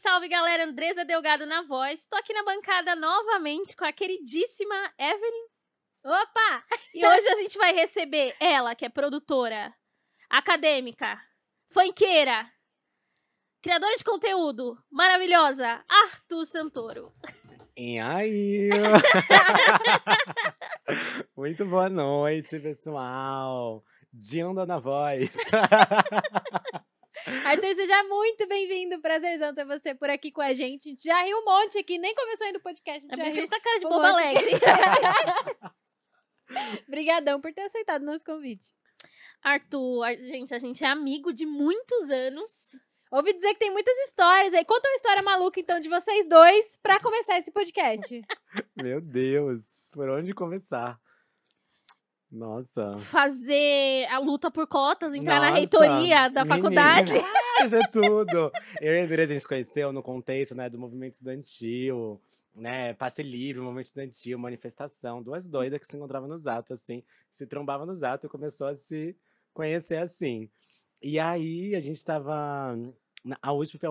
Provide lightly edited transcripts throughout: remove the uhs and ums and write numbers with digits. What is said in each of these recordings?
salve, galera! Andresa Delgado na voz. Tô aqui na bancada novamente com a queridíssima Evelyn. Opa! E hoje a gente vai receber ela, que é produtora, acadêmica, funkeira, criadora de conteúdo, maravilhosa, Arthur Santoro. E aí? Muito boa noite, pessoal. Dinda na voz. Arthur, seja muito bem-vindo. Prazerzão ter você por aqui com a gente. A gente já riu um monte aqui, nem começou ainda o podcast. É por isso que a gente tá cara de um boba monte. alegre. Obrigadão por ter aceitado o nosso convite. Arthur, gente, a gente é amigo de muitos anos. Ouvi dizer que tem muitas histórias aí. Conta uma história maluca, então, de vocês dois pra começar esse podcast. Meu Deus, por onde começar? Nossa. Fazer a luta por cotas, entrar na Nossa, reitoria da menina. faculdade. Isso é tudo. Eu e a Andresa, a gente se conheceu no contexto, né, do movimento estudantil, né, passe livre, movimento estudantil, manifestação. Duas doidas que se encontravam nos atos, assim, se trombavam nos atos e começou a se conhecer assim. E aí, a gente tava... A USP foi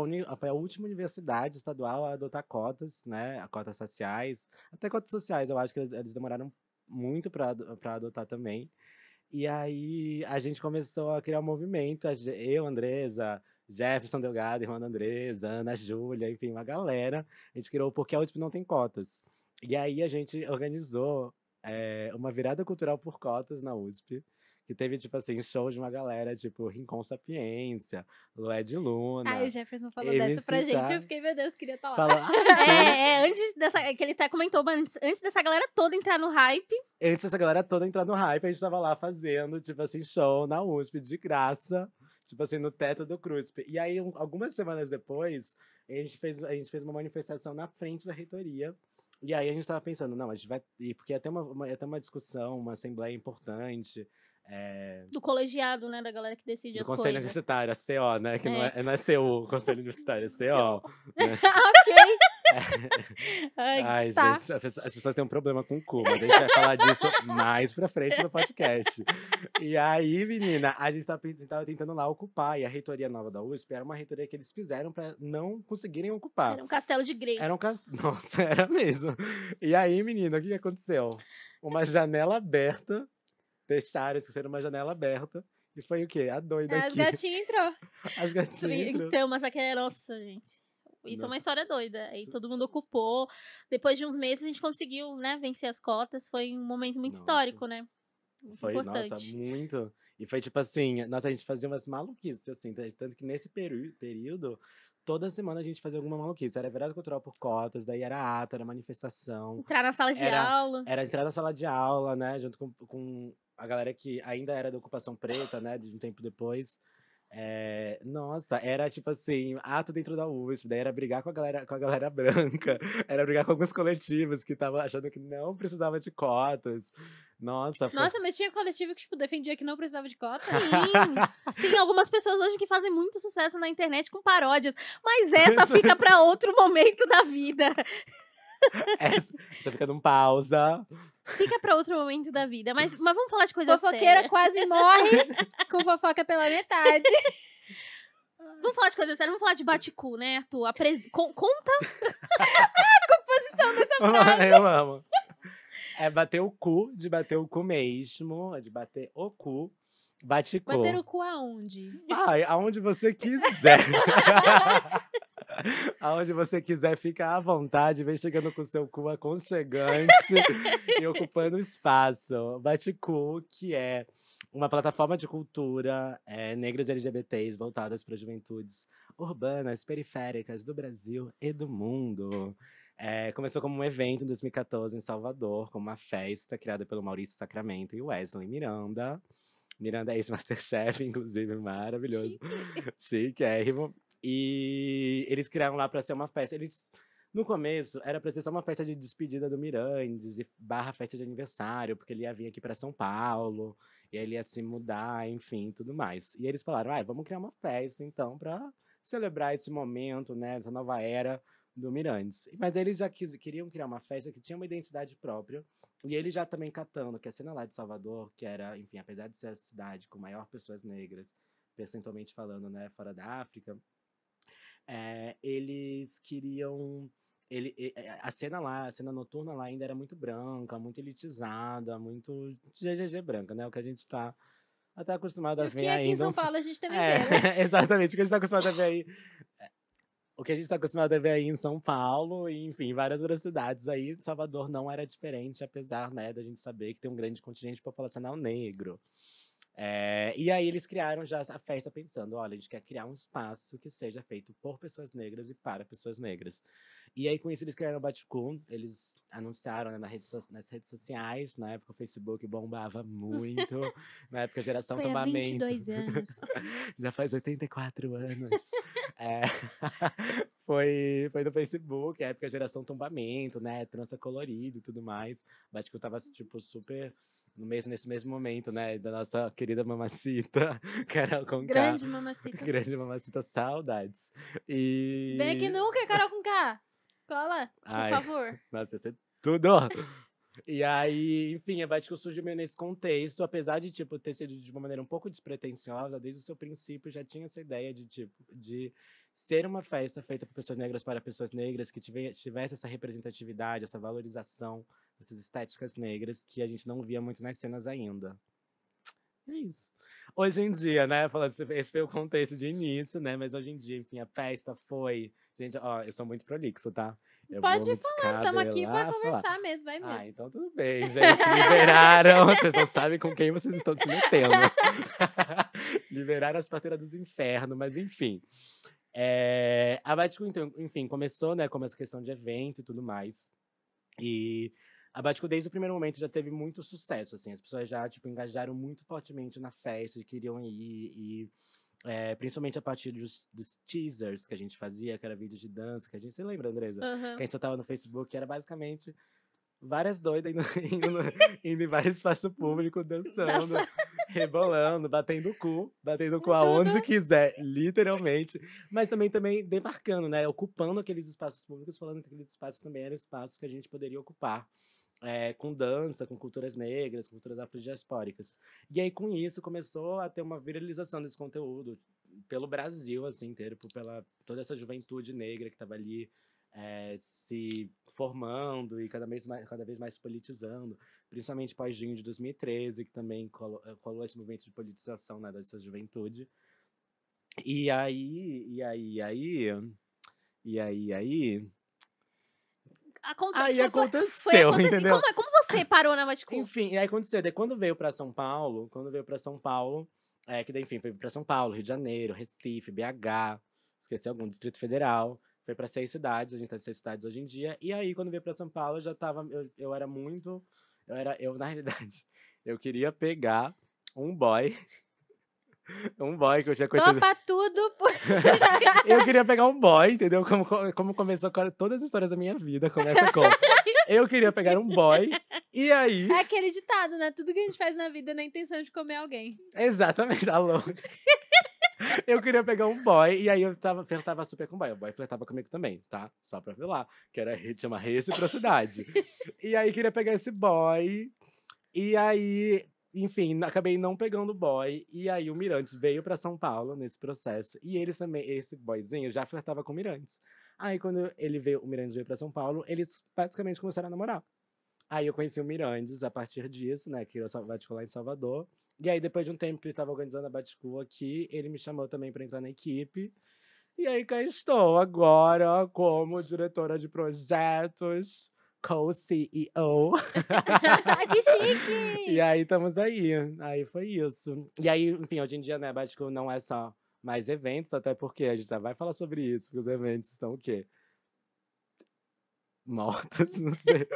a última universidade estadual a adotar cotas, né, cotas raciais. Até cotas sociais, eu acho que eles demoraram muito para adotar também. E aí a gente começou a criar um movimento, eu, Andresa, Jefferson Delgado, irmã da Andresa, Ana Júlia, enfim, uma galera. A gente criou Porque a USP Não Tem Cotas. E aí a gente organizou uma virada cultural por cotas na USP, que teve, tipo assim, show de uma galera, tipo, Rincon Sapiência, Lué de Luna. Ai, o Jefferson falou MC dessa pra gente. Tá. Eu fiquei, meu Deus, queria estar lá. Fala, Antes dessa. Que ele até comentou, mas antes dessa galera toda entrar no hype. antes dessa galera toda entrar no hype, a gente tava lá fazendo, tipo assim, show na USP, de graça, tipo assim, no teto do CRUSP. E aí, algumas semanas depois, a gente fez uma manifestação na frente da reitoria. E aí a gente tava pensando, não, a gente vai... Porque ia ter uma discussão, uma assembleia importante, Do colegiado, né? Da galera que decide do as Conselho coisas. Universitário, a CO, né? Que não é CU, o Conselho Universitário, é CO. Né? Ok. Ai, Ai, tá. gente, as pessoas têm um problema com o cu, mas a gente vai falar disso mais pra frente no podcast. E aí, menina, a gente tava tentando lá ocupar, e a reitoria nova da USP era uma reitoria que eles fizeram pra não conseguirem ocupar. Era um castelo de Grey. Nossa, era mesmo. E aí, menina, o que aconteceu? Uma janela aberta, deixaram, esqueceram uma janela aberta, e foi o quê? A doida As aqui. gatinhas entrou. As gatinhas entrou. Então, mas aqui é. Nossa, gente. Isso é uma história doida. Aí todo mundo ocupou. Depois de uns meses a gente conseguiu, né, vencer as cotas. Foi um momento muito histórico, né? Muito Foi, importante. nossa, muito. E foi tipo assim, nossa, a gente fazia umas maluquices, assim, tanto que nesse período, toda semana a gente fazia alguma maluquice. Era virada cultural por cotas, daí era ato, era manifestação. Entrar na sala de aula. Era entrar na sala de aula, né, junto com a galera que ainda era da ocupação preta, né, de um tempo depois. Nossa, era tipo assim, ato dentro da USP, daí era brigar com a galera branca, era brigar com alguns coletivos que estavam achando que não precisava de cotas. Nossa, Nossa, mas tinha coletivo que, tipo, defendia que não precisava de cota. Sim, algumas pessoas hoje que fazem muito sucesso na internet com paródias, mas essa fica pra outro momento da vida. Essa fica num pausa. Fica pra outro momento da vida, mas vamos falar de coisa Fofoqueira séria. quase morre com fofoca pela metade. Vamos falar de coisa séria, vamos falar de bate-cu, né, Arthur? Conta. Composição dessa frase. Eu amo. É bater o cu, de bater o cu mesmo, é de bater o cu, bate-cu. Bater o cu aonde? Ai, aonde você quiser. Aonde você quiser, fica à vontade, vem chegando com o seu cu aconchegante e ocupando espaço. Bate-cu, que é uma plataforma de cultura negras e LGBTs voltadas para juventudes urbanas, periféricas do Brasil e do mundo. Começou como um evento em 2014 em Salvador, com uma festa criada pelo Maurício Sacramento e Wesley Miranda. Miranda é ex-Masterchef, inclusive, maravilhoso. Chiquérrimo. E eles criaram lá pra ser uma festa. No começo, era pra ser só uma festa de despedida do Mirandes e barra festa de aniversário, porque ele ia vir aqui pra São Paulo, e ele ia se mudar, enfim, tudo mais. E eles falaram, vamos criar uma festa, então, pra celebrar esse momento, né, essa nova era do Mirandes. Mas eles já queriam criar uma festa que tinha uma identidade própria, e ele já também catando que a cena lá de Salvador, que era, enfim, apesar de ser a cidade com maior pessoas negras, percentualmente falando, né, fora da África, eles queriam. A cena noturna lá ainda era muito branca, muito elitizada, muito GGG branca, né? O que a gente tá até acostumado a O ver que aqui em ainda. São Paulo a gente também É, vê, né? exatamente, o que a gente tá acostumado a ver aí. O que a gente tá acostumado a ver aí em São Paulo e, enfim, várias outras cidades aí. Salvador não era diferente, apesar, né, da gente saber que tem um grande contingente populacional negro. E aí eles criaram já a festa pensando, olha, a gente quer criar um espaço que seja feito por pessoas negras e para pessoas negras. E aí com isso eles criaram o Baticu, eles anunciaram, né, nas redes sociais, na época o Facebook bombava muito, na época a geração Foi há tombamento. 22 anos. Já faz 84 anos. É, foi no Facebook, a época geração tombamento, né? Trança colorido e tudo mais. Baticu tava, tipo, super nesse mesmo momento, né? Da nossa querida mamacita, Carol Conká. Grande mamacita. Grande mamacita, saudades. Vem aqui E. nunca, Carol com K. Cola. Por Ai, favor. nossa, ia ser tudo! E aí, enfim, a Baticu surgiu meio nesse contexto, apesar de, tipo, ter sido de uma maneira um pouco despretensiosa, desde o seu princípio já tinha essa ideia de, tipo, de ser uma festa feita por pessoas negras para pessoas negras, que tivesse essa representatividade, essa valorização dessas estéticas negras que a gente não via muito nas cenas ainda. É isso. Hoje em dia, né, falando, esse foi o contexto de início, né, mas hoje em dia, enfim, a festa foi... Gente, ó, eu sou muito prolixo, tá? Eu Pode vou ir me falando, estamos aqui pra descabelar, falar. conversar mesmo, vai mesmo. Ah, então tudo bem, gente. Liberaram. Vocês não sabem com quem vocês estão se metendo. Liberaram as parteiras dos infernos, mas enfim. A Baticu, então, enfim, começou, né, como essa questão de evento e tudo mais. E a Baticu, desde o primeiro momento, já teve muito sucesso, assim. As pessoas já, tipo, engajaram muito fortemente na festa, queriam ir e... principalmente a partir dos teasers que a gente fazia, que era vídeo de dança, que a gente... Você lembra, Andresa? Aham. Que a gente soltava no Facebook, que era basicamente várias doidas indo em vários espaços públicos, dançando, rebolando, batendo o cu aonde Tudo. quiser, literalmente. Mas também demarcando, né? Ocupando aqueles espaços públicos, falando que aqueles espaços também eram espaços que a gente poderia ocupar. Com dança, com culturas negras, culturas afrodiaspóricas. E aí, com isso, começou a ter uma viralização desse conteúdo pelo Brasil, assim, inteiro, pela toda essa juventude negra que estava ali se formando e cada vez mais se politizando, principalmente pós-junho de 2013, que também colou esse movimento de politização, né, dessa juventude. E aí... Aí aconteceu, entendeu? Como você parou na Baticu? Enfim, e aí aconteceu. Daí quando veio pra São Paulo, que daí, enfim, foi pra São Paulo, Rio de Janeiro, Recife, BH, esqueci algum, Distrito Federal. Foi pra 6 cidades, a gente tá em 6 cidades hoje em dia. E aí, quando veio pra São Paulo, eu já tava. Eu era muito. Na realidade, eu queria pegar um boy. Um boy que eu tinha conhecido. Topa tudo. Eu queria pegar um boy, entendeu? Como começou todas as histórias da minha vida, começa com. Eu queria pegar um boy, e aí. É aquele ditado, né? Tudo que a gente faz na vida é na intenção de comer alguém. Exatamente, alô. Eu queria pegar um boy, e aí eu flertava super com o boy. O boy flertava comigo também, tá? Só pra falar. Que chama reciprocidade. E aí queria pegar esse boy, e aí, enfim, acabei não pegando o boy. E aí o Mirantes veio pra São Paulo nesse processo. E eles também, esse boyzinho, já flertava com o Mirantes. Aí quando o Mirantes veio pra São Paulo, eles basicamente começaram a namorar. Aí eu conheci o Mirandes a partir disso, né? Que eu Baticu lá em Salvador. E aí, depois de um tempo que ele estava organizando a Baticu aqui, ele me chamou também para entrar na equipe. E aí cá estou agora como diretora de projetos, co-CEO. Que chique! E aí estamos aí. Aí foi isso. E aí, enfim, hoje em dia, né, Baticu não é só mais eventos, até porque a gente já vai falar sobre isso, porque os eventos estão o quê? Mortas, não sei.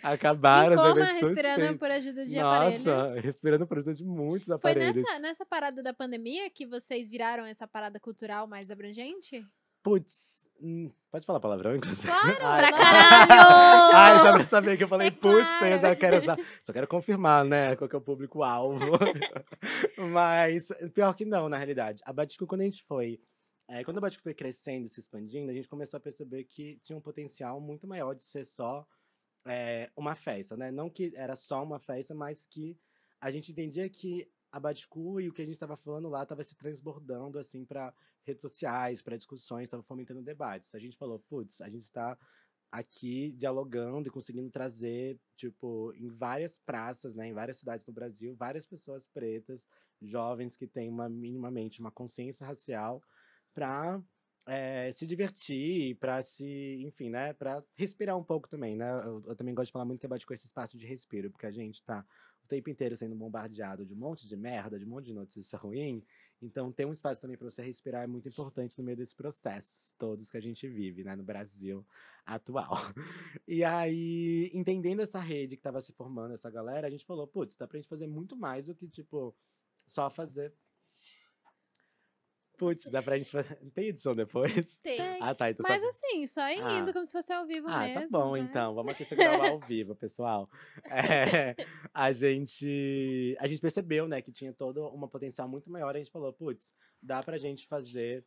Acabaram Em os coma, eventos respirando suspeitos. por ajuda de Nossa, aparelhos. respirando por ajuda de muitos Foi aparelhos. nessa parada da pandemia que vocês viraram essa parada cultural mais abrangente? Putz, pode falar palavrão, inclusive? Claro, Pra lógico. caralho! Ai, só pra saber que eu falei É putz, daí eu claro. só quero confirmar, né, qual que é o público-alvo. Mas, pior que não, na realidade. A Baticu, quando a Baticu foi crescendo e se expandindo, a gente começou a perceber que tinha um potencial muito maior de ser só uma festa, né? Não que era só uma festa, mas que a gente entendia que a Baticu e o que a gente estava falando lá estava se transbordando, assim, para redes sociais, para discussões, estava fomentando debates. A gente falou, putz, a gente está aqui dialogando e conseguindo trazer, tipo, em várias praças, né, em várias cidades no Brasil, várias pessoas pretas, jovens que têm minimamente uma consciência racial para se divertir, para se, enfim, né, para respirar um pouco também, né? Eu também gosto de falar muito que é com esse espaço de respiro, porque a gente tá o tempo inteiro sendo bombardeado de um monte de merda, de um monte de notícia ruim. Então, ter um espaço também para você respirar é muito importante no meio desses processos todos que a gente vive, né, no Brasil atual. E aí, entendendo essa rede que estava se formando, essa galera, a gente falou, putz, dá pra gente fazer muito mais do que, tipo, só fazer. Putz, dá pra gente fazer. Tem edição depois? Tem. Tem. Ah, tá. Então Mas só. assim, só indo, Ah, como se fosse ao vivo tá mesmo, bom, né? então. Vamos aqui segurar o ao vivo, pessoal. A gente percebeu, né, que tinha todo uma potencial muito maior. A gente falou, putz, dá pra gente fazer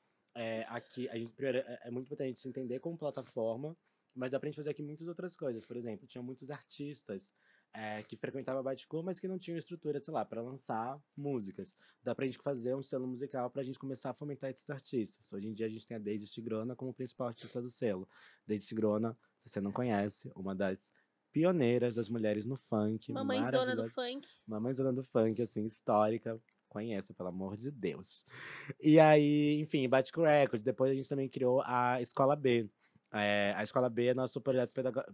aqui. Primeiro, é muito importante a gente se entender como plataforma, mas dá pra gente fazer aqui muitas outras coisas. Por exemplo, tinha muitos artistas que frequentavam a Baticu, mas que não tinham estrutura, sei lá, pra lançar músicas. Dá pra gente fazer um selo musical pra gente começar a fomentar esses artistas. Hoje em dia a gente tem a Daisy Tigrona como principal artista do selo. Daisy Tigrona, se você não conhece, uma das pioneiras das mulheres no funk, Mamãezona do maravilhosa. funk. Mamãezona do funk, assim, histórica. Conheça, pelo amor de Deus. E aí, enfim, Batico Records. Depois a gente também criou a Escola B. A Escola B é nosso projeto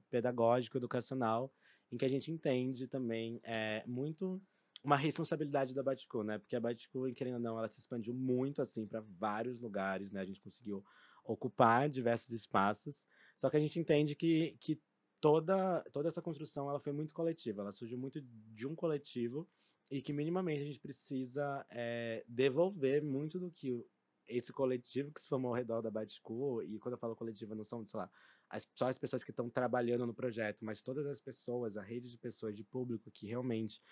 pedagógico, educacional, em que a gente entende também muito uma responsabilidade da Baticu, né? Porque a Baticu, querendo ou não, ela se expandiu muito, assim, para vários lugares, né? A gente conseguiu ocupar diversos espaços. Só que a gente entende que toda essa construção ela foi muito coletiva, ela surgiu muito de um coletivo e que minimamente a gente precisa devolver muito do que esse coletivo que se formou ao redor da Baticu, e quando eu falo coletivo não são, sei lá, só as pessoas que estão trabalhando no projeto, mas todas as pessoas, a rede de pessoas, de público que realmente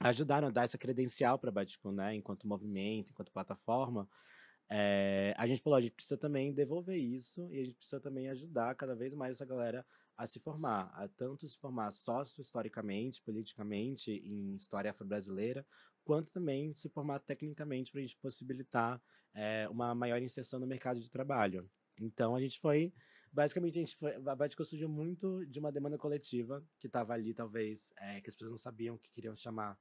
ajudaram a dar essa credencial para a Baticu, né, enquanto movimento, enquanto plataforma. A gente falou, a gente precisa também devolver isso e a gente precisa também ajudar cada vez mais essa galera a se formar, a tanto se formar sócio-historicamente, politicamente, em história afro-brasileira, quanto também se formar tecnicamente para a gente possibilitar uma maior inserção no mercado de trabalho. Então basicamente a Batico surgiu muito de uma demanda coletiva que estava ali, talvez, que as pessoas não sabiam que queriam chamar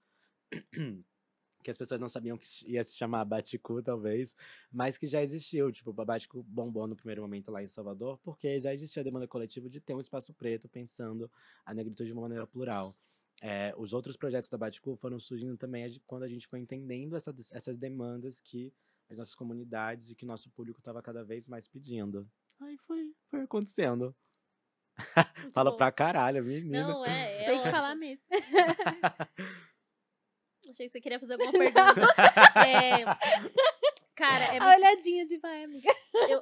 que as pessoas não sabiam que ia se chamar Baticu, talvez, mas que já existiu, tipo, o Baticu bombou no primeiro momento lá em Salvador, porque já existia a demanda coletiva de ter um espaço preto pensando a negritude de uma maneira plural. Os outros projetos da Baticu foram surgindo também quando a gente foi entendendo essas demandas que as nossas comunidades e que nosso público estava cada vez mais pedindo. Aí foi acontecendo. Muito Fala bom. pra caralho, menina. Não, é Tem que ótimo. falar mesmo. Achei que você queria fazer alguma pergunta. Cara, é A muito, olhadinha de vai, amiga.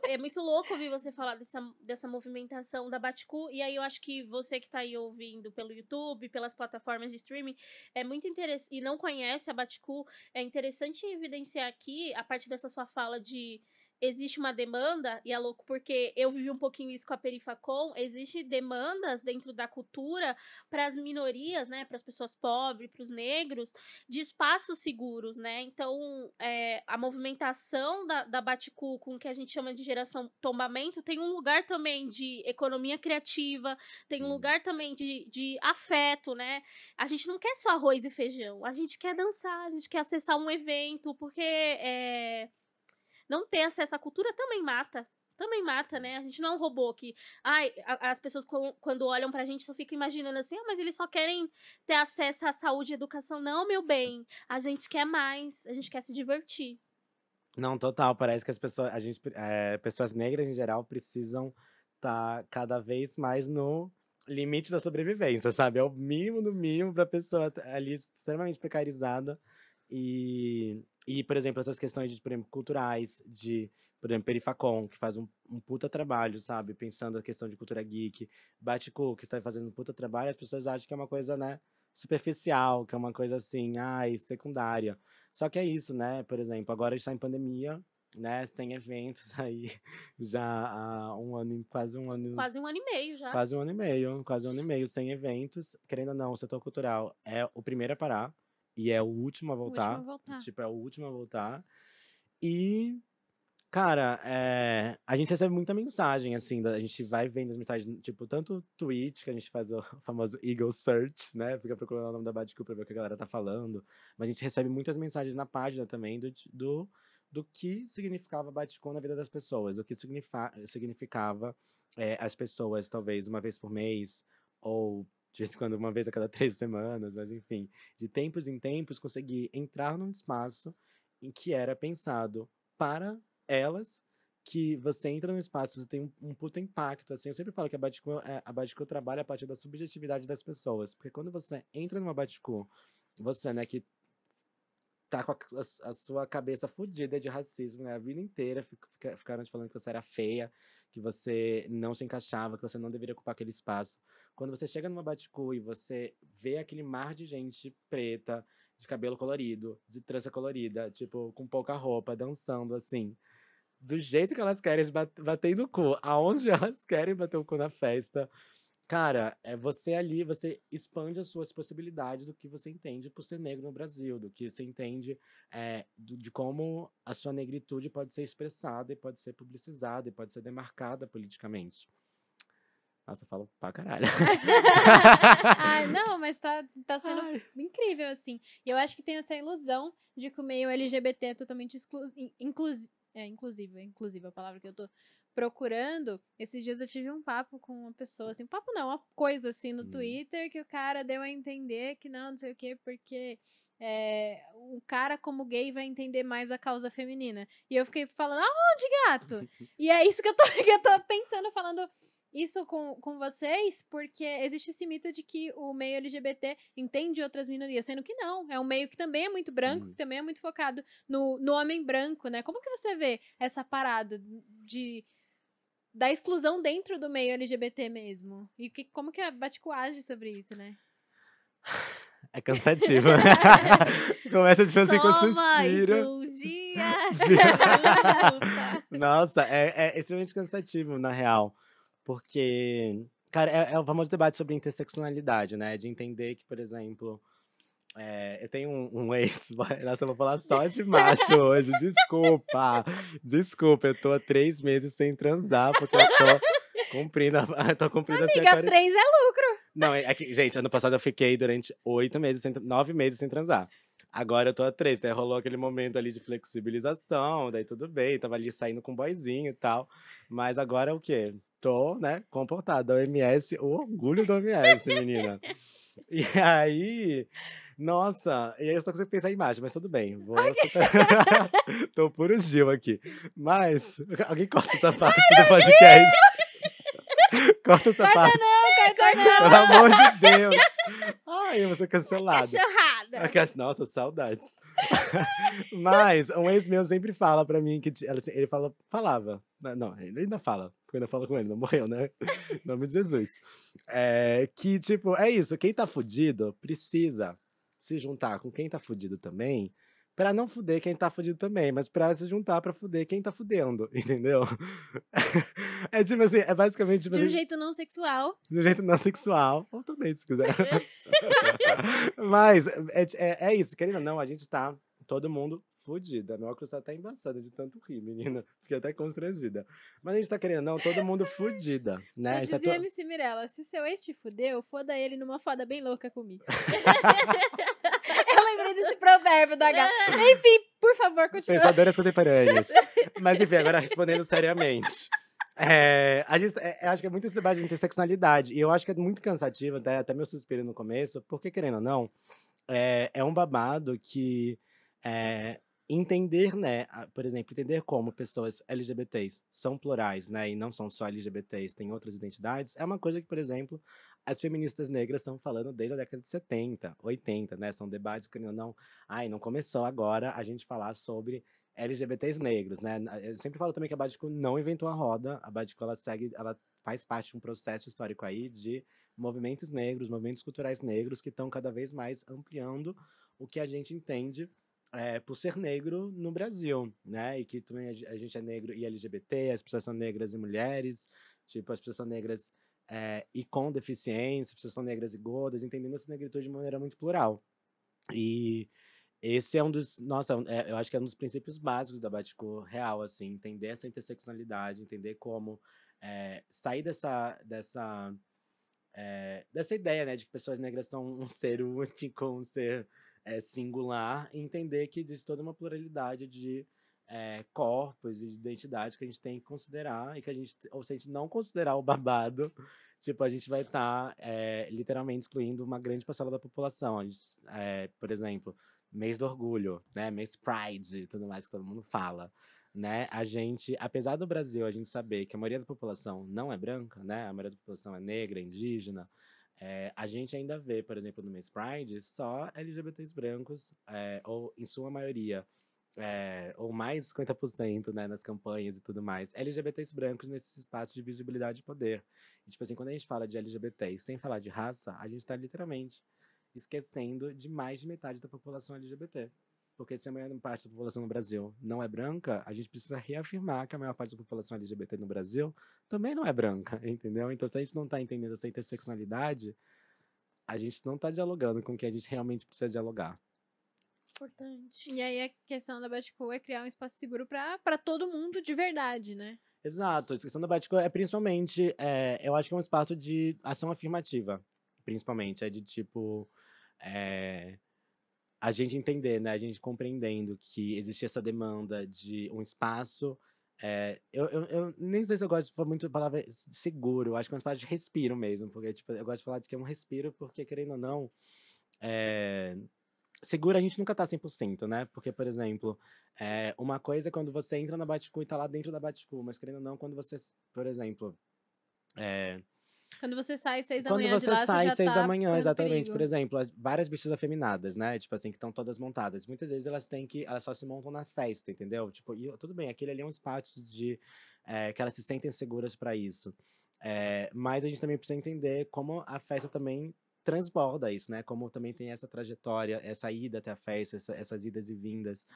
é muito louco ouvir você falar dessa movimentação da Baticu. E aí eu acho que você que tá aí ouvindo pelo YouTube, pelas plataformas de streaming, é muito interessante. E não conhece a Baticu, é interessante evidenciar aqui, a partir dessa sua fala de existe uma demanda, e é louco porque eu vivi um pouquinho isso com a Perifacom, existe demandas dentro da cultura para as minorias, né, para as pessoas pobres, para os negros, de espaços seguros, né? Então, a movimentação da Baticu, com o que a gente chama de geração tombamento, tem um lugar também de economia criativa, tem um lugar também de afeto, né? A gente não quer só arroz e feijão, a gente quer dançar, a gente quer acessar um evento, porque não ter acesso à cultura também mata. Também mata, né? A gente não é um robô que... as pessoas quando olham pra gente só ficam imaginando assim, mas eles só querem ter acesso à saúde e educação. Não, meu bem. A gente quer mais. A gente quer se divertir. Não, total. Parece que pessoas negras em geral precisam estar cada vez mais no limite da sobrevivência, sabe? É o mínimo do mínimo pra pessoa ali extremamente precarizada. Por exemplo, essas questões por exemplo, culturais, por exemplo, Perifacom, que faz um puta trabalho, sabe? Pensando a questão de cultura geek, Baticu, que tá fazendo um puta trabalho, as pessoas acham que é uma coisa, né, superficial, que é uma coisa assim, secundária. Só que é isso, né? Por exemplo, agora a gente tá em pandemia, né? Sem eventos aí já há quase um ano. Quase um ano e meio já. Quase um ano e meio sem eventos. Querendo ou não, o setor cultural é o primeiro a parar. e é o último a O último a voltar. voltar. Tipo, é o último a voltar. E, cara, a gente recebe muita mensagem, assim, a gente vai vendo as mensagens, tipo, tanto tweet, que a gente faz o famoso Eagle Search, né? Fica procurando o nome da Badikou pra ver o que a galera tá falando. Mas a gente recebe muitas mensagens na página também do que significava Badikou na vida das pessoas, o que significava as pessoas, talvez, uma vez por mês, ou de vez em quando, uma vez a cada 3 semanas, mas enfim, de tempos em tempos, conseguir entrar num espaço em que era pensado para elas, que você entra no espaço, você tem um puta impacto, assim. Eu sempre falo que a Badikou trabalha a partir da subjetividade das pessoas, porque quando você entra numa Badikou, você, né, que tá com a sua cabeça fudida de racismo, né, a vida inteira, ficaram te falando que você era feia, que você não se encaixava, que você não deveria ocupar aquele espaço. Quando você chega numa Baticu e você vê aquele mar de gente preta, de cabelo colorido, de trança colorida, tipo, com pouca roupa, dançando, assim, do jeito que elas querem, batendo o cu, aonde elas querem bater o cu na festa. Cara, você ali, você expande as suas possibilidades do que você entende por ser negro no Brasil, do que você entende de como a sua negritude pode ser expressada e pode ser publicizada e pode ser demarcada politicamente. Nossa, eu falo pra caralho. Ai, não, mas tá sendo Ai. incrível, assim. E eu acho que tem essa ilusão de que o meio LGBT é totalmente inclusivo. Inclusive, a palavra que eu tô procurando. Esses dias eu tive um papo com uma pessoa, assim, um papo não, uma coisa assim no Twitter, que o cara deu a entender que não sei o quê, porque o cara como gay vai entender mais a causa feminina. E eu fiquei falando, aonde, gato? E é isso que eu tô, que eu tô pensando, falando isso com vocês, porque existe esse mito de que o meio LGBT entende outras minorias, sendo que não. É um meio que também é muito branco, que também é muito focado no homem branco, né? Como que você vê essa parada da exclusão dentro do meio LGBT mesmo? E como que a Batikou age sobre isso, né? É cansativo. Começa tipo assim com Só mais suspiro. um dia. Nossa, é extremamente cansativo, na real. Porque, cara, é o famoso debate sobre interseccionalidade, né? De entender que, por exemplo, eu tenho um ex. Nossa, eu vou falar só de macho hoje. Desculpa. Desculpa, eu tô há 3 meses sem transar, porque eu tô cumprindo, tô cumprindo assim a Amiga, 3 é lucro. Não, é que, gente, ano passado eu fiquei durante 8 meses, 9 meses sem transar. Agora eu tô há 3, daí rolou aquele momento ali de flexibilização, daí tudo bem, tava ali saindo com um boyzinho e tal. Mas agora é o quê? Tô, né, comportado. A OMS, o orgulho da OMS, menina. E aí, nossa, e aí eu só consigo pensar em imagem, mas tudo bem. Tô puro Gil aqui. Mas, alguém corta essa parte do podcast. Corta essa parte. Corta não. Pelo amor de Deus. Ai, eu vou ser cancelada. Cachorrada. Nossa, saudades. Mas um ex meu sempre fala pra mim que ele falava. Não, ele ainda fala, porque eu ainda falo com ele, não morreu, né? Em nome de Jesus. Que, tipo, é isso. Quem tá fudido precisa se juntar com quem tá fudido também, pra não fuder quem tá fudido também, mas pra se juntar pra fuder quem tá fudendo, entendeu? É tipo assim, é basicamente tipo De um assim, jeito não sexual. de um jeito não sexual, ou também, se quiser. Mas é isso, querendo ou não, a gente tá todo mundo fudida. Meu óculos tá até embaçado de tanto rir, menina. Fiquei até constrangida. Mas a gente tá querendo ou não, todo mundo fudida, né? Eu A gente tá dizia MC Mirella, se seu ex te fudeu, foda ele numa foda bem louca comigo. Eu lembrei desse provérbio da gata. Enfim, por favor, continua. Pensadoras contemporâneas. Mas enfim, agora respondendo seriamente. Eu acho que é muito esse debate de interseccionalidade. E eu acho que é muito cansativo, até meu suspiro no começo, porque, querendo ou não, é um babado que entender, né, por exemplo, entender como pessoas LGBTs são plurais, né, e não são só LGBTs, têm outras identidades, é uma coisa que, por exemplo, as feministas negras estão falando desde a década de 70, 80, né, são debates que não, não começou agora a gente falar sobre LGBTs negros, né, eu sempre falo também que a Badikou não inventou a roda, a Badikou, ela faz parte de um processo histórico aí de movimentos negros, movimentos culturais negros que estão cada vez mais ampliando o que a gente entende por ser negro no Brasil, né? E que também a gente é negro e LGBT, as pessoas são negras e mulheres, tipo, as pessoas são negras e com deficiência, as pessoas são negras e gordas, entendendo essa negritude de maneira muito plural. E esse é um dos nossa, eu acho que é um dos princípios básicos da Batco real, assim, entender essa interseccionalidade, entender como, sair dessa ideia, né, de que pessoas negras são um ser único, um ser, singular, e entender que existe toda uma pluralidade de, corpos e de identidades que a gente tem que considerar e que a gente ou se a gente não considerar o babado, tipo, a gente vai estar, literalmente excluindo uma grande parcela da população. A gente, por exemplo, mês do orgulho, né, mês Pride e tudo mais que todo mundo fala, né, a gente, apesar do Brasil a gente saber que a maioria da população não é branca, né, a maioria da população é negra, indígena, a gente ainda vê, por exemplo, no mês Pride, só LGBTs brancos, ou em sua maioria, ou mais de 50%, né, nas campanhas e tudo mais, LGBTs brancos nesses espaços de visibilidade e poder. E, tipo assim, quando a gente fala de LGBTs sem falar de raça, a gente está literalmente esquecendo de mais de metade da população LGBT. Porque se a maior parte da população no Brasil não é branca, a gente precisa reafirmar que a maior parte da população LGBT no Brasil também não é branca, entendeu? Então, se a gente não está entendendo essa interseccionalidade, a gente não está dialogando com o que a gente realmente precisa dialogar. Importante. E aí a questão da Batco é criar um espaço seguro pra todo mundo de verdade, né? Exato, a questão da Batco é principalmente, eu acho que é um espaço de ação afirmativa, principalmente, é de tipo, a gente entender, né, a gente compreendendo que existe essa demanda de um espaço, eu nem sei se eu gosto de falar muito a palavra seguro, eu acho que é um espaço de respiro mesmo, porque, tipo, eu gosto de falar de que é um respiro, porque querendo ou não, eh, seguro a gente nunca tá 100%, né, porque, por exemplo, uma coisa é quando você entra na Batcu e tá lá dentro da Batcu, mas querendo ou não, quando você, por exemplo, eh Quando você sai 6 da quando manhã de você lá, você sai já 6 da tá manhã, correndo exatamente, por perigo. exemplo, várias bichas afeminadas, né, tipo assim, que estão todas montadas. Muitas vezes elas só se montam na festa, entendeu? Tipo, e tudo bem, aquele ali é um espaço de, que elas se sentem seguras pra isso. Mas a gente também precisa entender como a festa também transborda isso, né? Como também tem essa trajetória, essa ida até a festa, essas idas e vindas,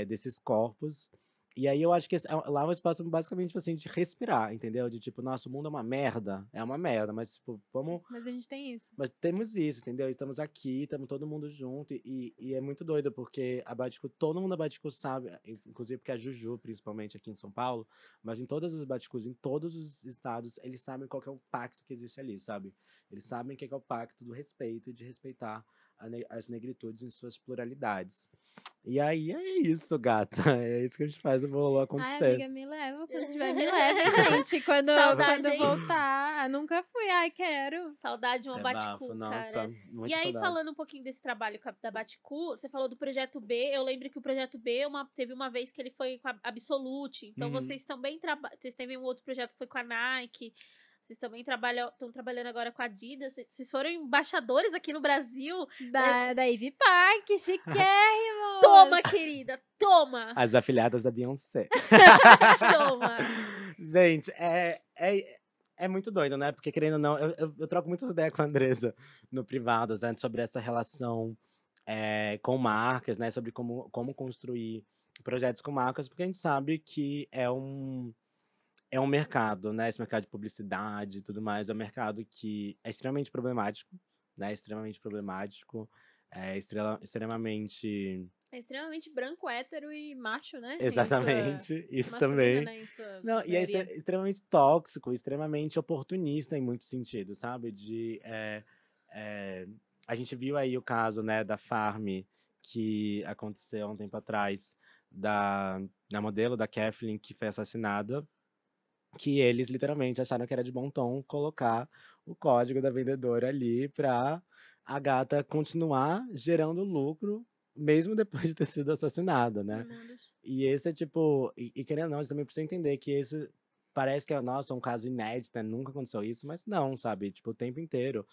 desses corpos. E aí eu acho que lá é um espaço basicamente, tipo assim, de respirar, entendeu? De tipo, nossa, o mundo é uma merda, mas tipo, vamos Mas a gente tem isso. mas temos isso, entendeu? E estamos aqui, estamos todo mundo junto, e é muito doido, porque a Baticu, todo mundo da Baticu sabe, inclusive porque a Juju, principalmente aqui em São Paulo, mas em todas as Baticus, em todos os estados, eles sabem qual que é o pacto que existe ali, sabe? Eles sabem que é o pacto do respeito e de respeitar as negritudes em suas pluralidades. E aí é isso, gata. É isso que a gente faz o bololô Ai, acontecer. amiga, me leva quando tiver. Me leve, gente. Quando, Saudade, quando hein? voltar. Eu nunca fui. Ai, quero. Saudade de uma É bafo, Baticu, nossa, cara. E muitas aí, falando um saudades. pouquinho desse trabalho da Baticu, você falou do Projeto B. Eu lembro que o Projeto B teve uma vez que ele foi com a Absolute. Então, Uhum. vocês também vocês teve um outro projeto que foi com a Nike. Vocês também estão trabalhando agora com a Adidas. Vocês foram embaixadores aqui no Brasil. Da Ivy Park, chiquérrimo. Toma, querida, toma! As afilhadas da Beyoncé. Chama! Gente, é muito doido, né? Porque, querendo ou não, eu troco muitas ideias com a Andresa no privado, né? Sobre essa relação com marcas, né? Sobre como construir projetos com marcas, porque a gente sabe que é um mercado, né? Esse mercado de publicidade e tudo mais, é um mercado que é extremamente problemático, né? Extremamente problemático, extremamente. É extremamente branco, hétero e macho, né? Em sua Exatamente, isso masculino, também. né? Em sua Não, e é maioria. extremamente tóxico, extremamente oportunista em muitos sentidos, sabe? A gente viu aí o caso, né, da Farm, que aconteceu há um tempo atrás, da modelo, da Kathleen, que foi assassinada, que eles literalmente acharam que era de bom tom colocar o código da vendedora ali pra a gata continuar gerando lucro, mesmo depois de ter sido assassinada, né? Imundos. E esse é tipo. E querendo ou não, a gente também precisa entender que esse parece que é, nossa, um caso inédito, né? Nunca aconteceu isso, mas não, sabe? Tipo, o tempo inteiro.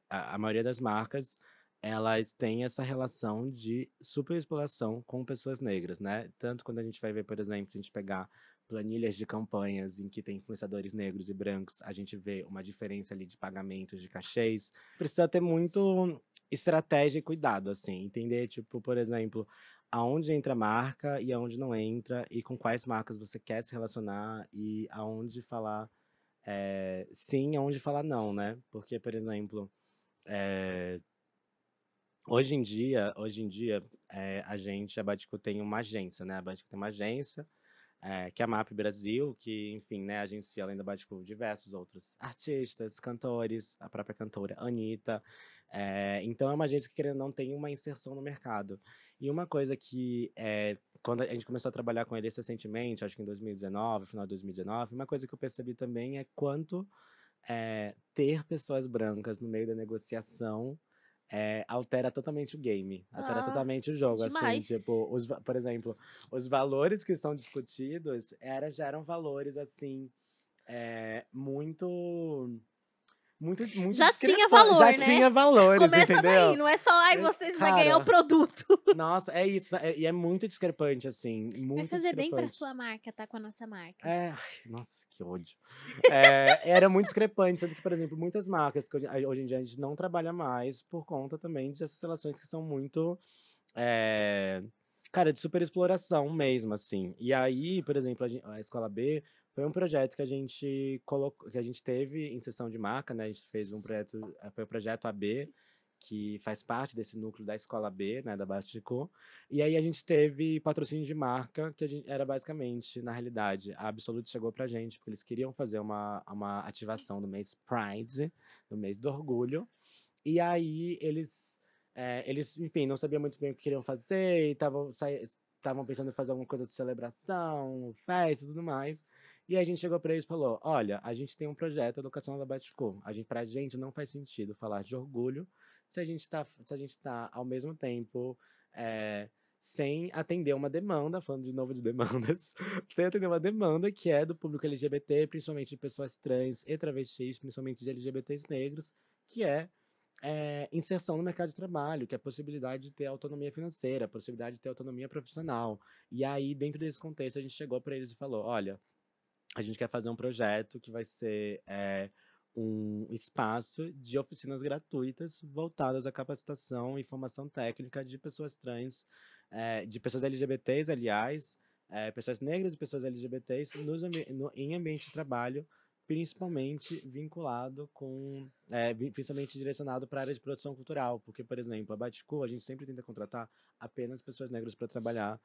A maioria das marcas, elas têm essa relação de superexploração com pessoas negras, né? Tanto quando a gente vai ver, por exemplo, se a gente pegar planilhas de campanhas em que tem influenciadores negros e brancos, a gente vê uma diferença ali de pagamentos, de cachês. Precisa ter muito estratégia e cuidado, assim. Entender, tipo, por exemplo, aonde entra a marca e aonde não entra, e com quais marcas você quer se relacionar, e aonde falar sim, aonde falar não, né? Porque, por exemplo, Hoje em dia, a Baticu tem uma agência, né? A Baticu tem uma agência, que é a MAP Brasil, que, enfim, né, agencia além da Baticu diversos outros artistas, cantores, a própria cantora Anitta. Então é uma agência que, querendo ou não, tem uma inserção no mercado. E uma coisa que, quando a gente começou a trabalhar com eles recentemente, acho que em 2019, final de 2019, uma coisa que eu percebi também é quanto ter pessoas brancas no meio da negociação altera totalmente o game, altera Ah, totalmente o jogo, assim, demais. tipo, por exemplo, os valores que são discutidos já eram valores, assim, muito, muito Já tinha discrepantes, já valor, né? tinha valores, Começa daí, entendeu? não é só, ai, você vai ganhar o Cara, produto. nossa, é isso, e é muito discrepante, assim, Vai muito fazer bem pra discrepante. sua marca, tá com a nossa marca. Ai, nossa, que ódio. Era muito discrepante, sendo que, por exemplo, muitas marcas que hoje em dia a gente não trabalha mais por conta também dessas relações que são muito, eh, cara, de super exploração mesmo, assim. E aí, por exemplo, a Escola B foi um projeto que a gente colocou, que a gente teve em sessão de marca, né? A gente fez um projeto, foi o projeto AB, que faz parte desse núcleo da Escola B, né, da Bastico. E aí a gente teve patrocínio de marca, que era basicamente, na realidade, a Absolute chegou pra gente, porque eles queriam fazer uma ativação no mês Pride, no mês do orgulho. E aí eles, enfim, não sabiam muito bem o que queriam fazer, e estavam pensando em fazer alguma coisa de celebração, festa e tudo mais. E a gente chegou para eles e falou: olha, a gente tem um projeto educacional da Baticu. Pra gente não faz sentido falar de orgulho se a gente tá ao mesmo tempo sem atender uma demanda, falando de novo de demandas, sem atender uma demanda que é do público LGBT, principalmente de pessoas trans e travestis, principalmente de LGBTs negros, que é inserção no mercado de trabalho, que é a possibilidade de ter autonomia financeira, a possibilidade de ter autonomia profissional. E aí, dentro desse contexto, a gente chegou para eles e falou: olha, a gente quer fazer um projeto que vai ser um espaço de oficinas gratuitas voltadas à capacitação e formação técnica de pessoas trans, de pessoas LGBTs, aliás, pessoas negras e pessoas LGBTs em ambiente de trabalho, principalmente vinculado principalmente direcionado para a área de produção cultural, porque, por exemplo, a Baticu, a gente sempre tenta contratar apenas pessoas negras para trabalhar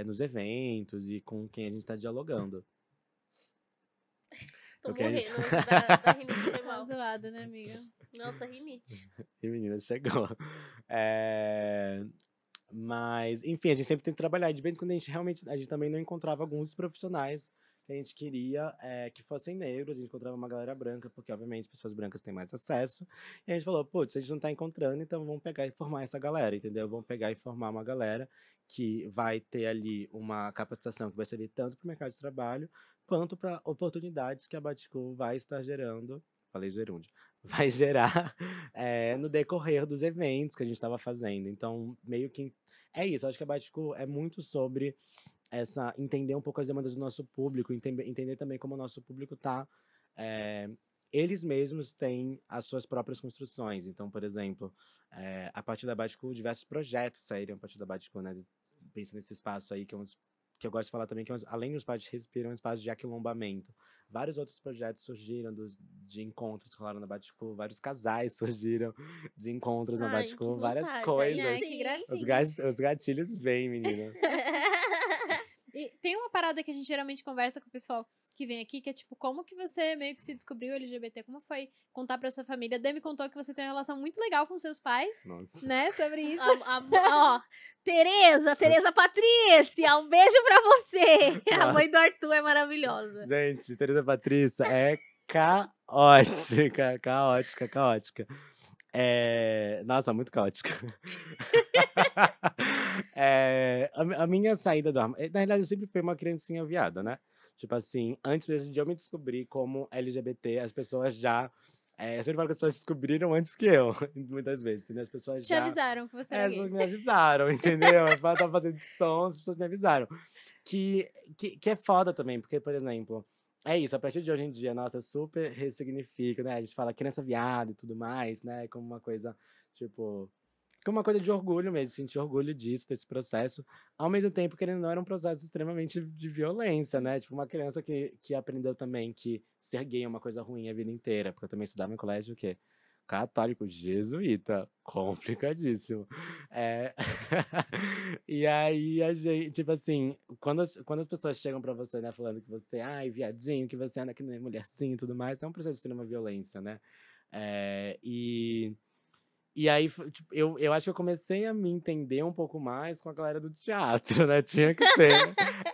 nos eventos e com quem a gente está dialogando. Tô Com quem a gente... morrendo hoje da rinite, foi Tá mal. zoado, né, amiga? Nossa, rinite. E menina, chegou. Mas, enfim, a gente sempre tem que trabalhar. De vez em quando a gente também não encontrava alguns profissionais que a gente queria que fossem negros. A gente encontrava uma galera branca, porque, obviamente, pessoas brancas têm mais acesso. E a gente falou, putz, a gente não tá encontrando, então vamos pegar e formar essa galera, entendeu? Vamos pegar e formar uma galera que vai ter ali uma capacitação que vai servir tanto para o mercado de trabalho, quanto para oportunidades que a Baticu vai estar gerando. Falei gerúndio. Vai gerar no decorrer dos eventos que a gente estava fazendo. Então, meio que é isso, eu acho que a Baticu é muito sobre entender um pouco as demandas do nosso público, entender também como o nosso público está. Eles mesmos têm as suas próprias construções. Então, por exemplo, a partir da Baticu, diversos projetos saíram a partir da Baticu, né? Pensa nesse espaço aí, que eu gosto de falar também, que além do espaço de respiro, é um espaço de aquilombamento. Vários outros projetos surgiram de encontros que rolaram na Baticu, vários casais surgiram de encontros na Ai, que Baticu, várias vontade. Aí coisas. Ai, que sim. gracinha. Os gatilhos vêm, menina. E tem uma parada que a gente geralmente conversa com o pessoal que vem aqui, que é tipo, como que você meio que se descobriu LGBT? Como foi contar pra sua família? A Demi contou que você tem uma relação muito legal com seus pais, Nossa. né? Sobre isso. Ó, Tereza Patrícia, um beijo pra você. A Nossa. mãe do Arthur é maravilhosa. Gente, Teresa Patrícia é caótica, caótica, caótica. Nossa, muito caótica. A minha saída do armário. Na realidade, eu sempre fui uma criancinha viada, né? Tipo assim, antes mesmo de eu me descobrir como LGBT, as pessoas já. Eu sempre falo que as pessoas descobriram antes que eu, muitas vezes, entendeu? As pessoas Te já. avisaram que você As era pessoas gay. me avisaram, entendeu? Eu tava fazendo som, as pessoas me avisaram. Que é foda também, porque, por exemplo, é isso, a partir de hoje em dia, nossa, super ressignifica, né? A gente fala criança viada e tudo mais, né? Como uma coisa, tipo, como uma coisa de orgulho mesmo, sentir orgulho disso, desse processo. Ao mesmo tempo, querendo ou não, era um processo extremamente de violência, né? Tipo, uma criança que aprendeu também que ser gay é uma coisa ruim a vida inteira, porque eu também estudava em colégio, o quê? católico jesuíta, complicadíssimo. É... E aí a gente, tipo assim, quando as pessoas chegam pra você, né, falando que você, ai, viadinho, que você anda que nem mulherzinha e tudo mais, é um processo de extrema violência, né? É, e aí, tipo, eu acho que eu comecei a me entender um pouco mais com a galera do teatro, né? Tinha que ser.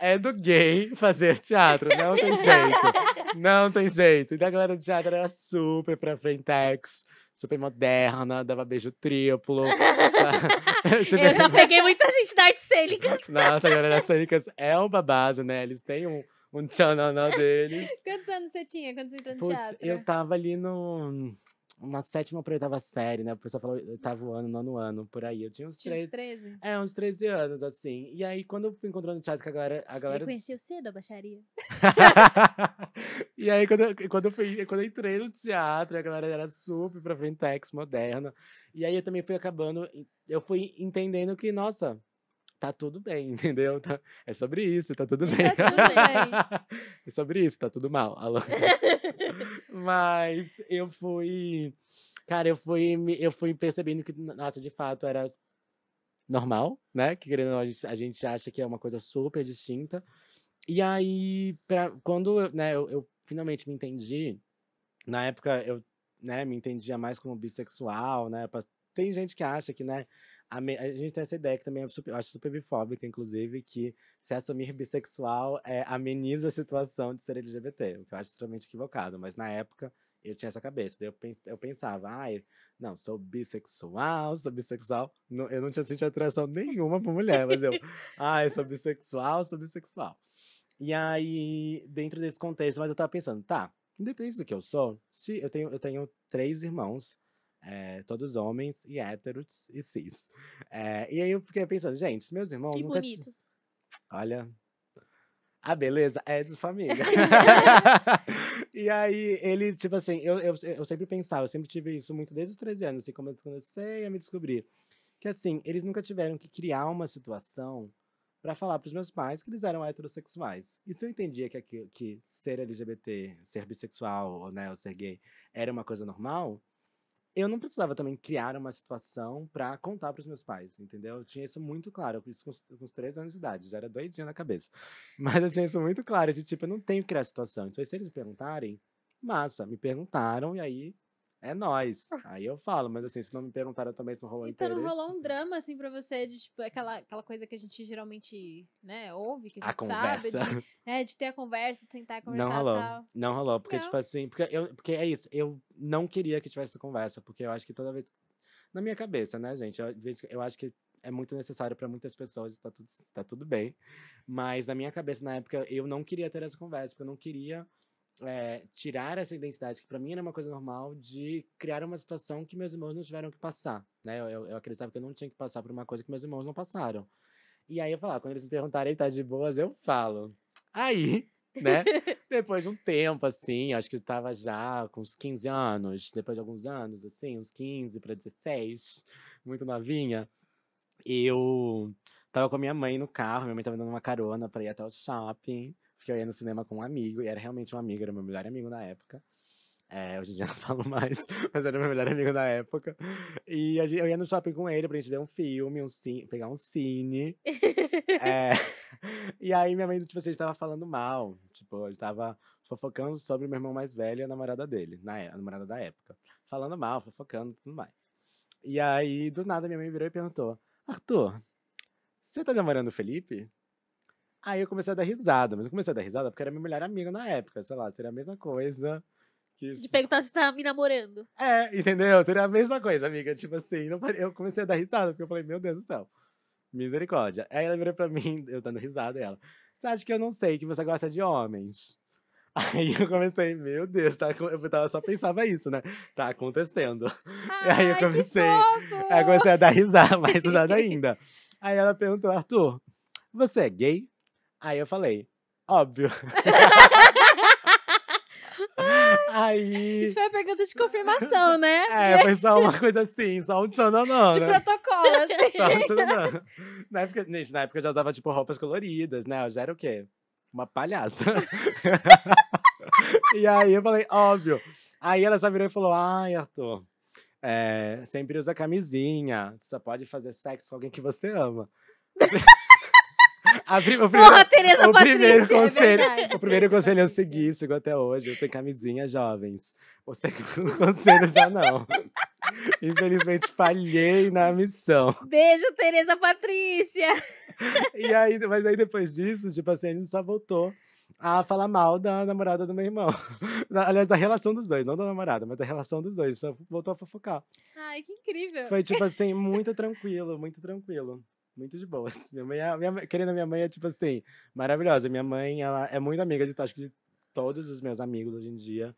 É do gay fazer teatro, não tem jeito. Não tem jeito. E da galera do teatro era super pra frentex, super moderna, dava beijo triplo. Eu já peguei muita gente da artes cênicas. Nossa, a galera das cênicas é um babado, né? Eles têm um tchananã deles. Quantos anos você tinha quando você entrou no Putz, teatro? eu tava ali na 7ª pra 8ª série, né? O pessoal falou 8º ano, 9º ano, por aí. Eu tinha uns Tinha uns 13. 13? É, uns 13 anos, assim. E aí, quando eu fui encontrando teatro com a Ele galera. conheceu cedo a baixaria? E aí, quando eu entrei no teatro, a galera era super pra frentex, moderna. E aí, eu também fui acabando. Eu fui entendendo que, nossa, tá tudo bem, entendeu? É sobre isso, tá tudo bem. Tá tudo bem. É sobre isso, tá tudo mal. Alô? Mas eu fui. Cara, eu fui percebendo que, nossa, de fato era normal, né? Que querendo ou não, a gente acha que é uma coisa super distinta. E aí, quando né, eu finalmente me entendi, na época eu né, me entendia mais como bissexual, né? Tem gente que acha que, né? A gente tem essa ideia que também eu acho super bifóbica, inclusive, que se assumir bissexual ameniza a situação de ser LGBT, o que eu acho extremamente equivocado. Mas na época eu tinha essa cabeça. Daí eu pensava, ai, não, sou bissexual. Eu não tinha sentido atração nenhuma por mulher, mas ai, sou bissexual, sou bissexual. E aí, dentro desse contexto, mas eu tava pensando, tá, independente do que eu sou, se eu tenho 3 irmãos, todos homens e héteros e cis. E aí eu fiquei pensando, gente, meus irmãos Que nunca. bonitos. Olha, a beleza é de família. E aí, eles, tipo assim, eu sempre pensava, eu sempre tive isso muito desde os 13 anos, assim, como eu comecei a me descobrir. Que assim, eles nunca tiveram que criar uma situação pra falar pros meus pais que eles eram heterossexuais. E se eu entendia que ser LGBT, ser bissexual, ou, né, ou ser gay, era uma coisa normal, eu não precisava também criar uma situação pra contar pros meus pais, entendeu? Eu tinha isso muito claro, isso com os 13 anos de idade, já era doidinha na cabeça. Mas eu tinha isso muito claro, de tipo, eu não tenho que criar situação. Então, se eles me perguntarem, massa, me perguntaram e aí é nóis. Aí eu falo, mas assim, se não me perguntaram também, se não rolou Então não interesse. rolou um drama, assim, pra você, de, tipo, aquela coisa que a gente geralmente, né, ouve, que a A gente sabe, conversa. de ter a conversa, de sentar e Não conversar e rolou. tal. Não rolou, porque, Não. tipo assim, porque é isso, eu não queria que tivesse essa conversa, porque eu acho que toda vez. Na minha cabeça, né, gente? Eu acho que é muito necessário pra muitas pessoas, tá tudo bem. Mas na minha cabeça, na época, eu não queria ter essa conversa, porque eu não queria tirar essa identidade, que pra mim era uma coisa normal, de criar uma situação que meus irmãos não tiveram que passar, né? Eu acreditava que eu não tinha que passar por uma coisa que meus irmãos não passaram. E aí eu falava, quando eles me perguntarem, tá de boas, eu falo. Aí, né? Depois de um tempo, assim, acho que eu tava já com uns 15 anos, depois de alguns anos, assim, uns 15 pra 16, muito novinha, eu tava com a minha mãe no carro, minha mãe tava dando uma carona pra ir até o shopping, porque eu ia no cinema com um amigo, e era realmente um amigo, era meu melhor amigo na época. Hoje em dia eu não falo mais, mas era meu melhor amigo na época. E eu ia no shopping com ele pra gente ver um filme, pegar um cine. É, E aí minha mãe, tipo assim, a gente tava falando mal. Tipo, a gente tava fofocando sobre o meu irmão mais velho e a namorada dele, a namorada da época. Falando mal, fofocando e tudo mais. E aí, do nada, minha mãe virou e perguntou: Arthur, você tá namorando o Felipe? Aí eu comecei a dar risada, mas eu comecei a dar risada porque era meu melhor amigo na época, sei lá, seria a mesma coisa que. De perguntar se tá me namorando. Entendeu? Seria a mesma coisa, amiga. Tipo assim, eu comecei a dar risada porque eu falei, meu Deus do céu. Misericórdia. Aí ela virou pra mim, eu dando risada, e ela, você acha que eu não sei que você gosta de homens? Aí eu comecei, meu Deus, só pensava isso, né? Tá acontecendo. E aí eu Ai, que comecei, fofo! aí eu comecei a dar risada, mais risada ainda. Aí ela perguntou, Arthur, você é gay? Aí eu falei, óbvio. Aí. Isso foi a pergunta de confirmação, né? Foi só uma coisa assim, só um tchananã, De né? protocolo, assim. Só um tchananã. Gente, na época eu já usava, tipo, roupas coloridas, né? Eu já era o quê? Uma palhaça. E aí eu falei, óbvio. Aí ela só virou e falou, ai, Arthur, Sempre usa camisinha. Só pode fazer sexo com alguém que você ama. Porra, Tereza o primeiro Patrícia, conselho, verdade, o primeiro Tereza conselho é o Patrícia. seguir, sigo até hoje. Usem camisinha, jovens. O segundo conselho já não. Infelizmente, falhei na missão. Beijo, Tereza Patrícia. Mas aí depois disso, tipo assim, a gente só voltou a falar mal da namorada do meu irmão. Aliás, da relação dos dois, não da namorada, mas da relação dos dois. Só voltou a fofocar. Ai, que incrível. Foi, tipo assim, muito tranquilo, muito tranquilo. Muito de boas. Querendo, minha mãe é, tipo assim, maravilhosa. Minha mãe, ela é muito amiga acho que de todos os meus amigos hoje em dia.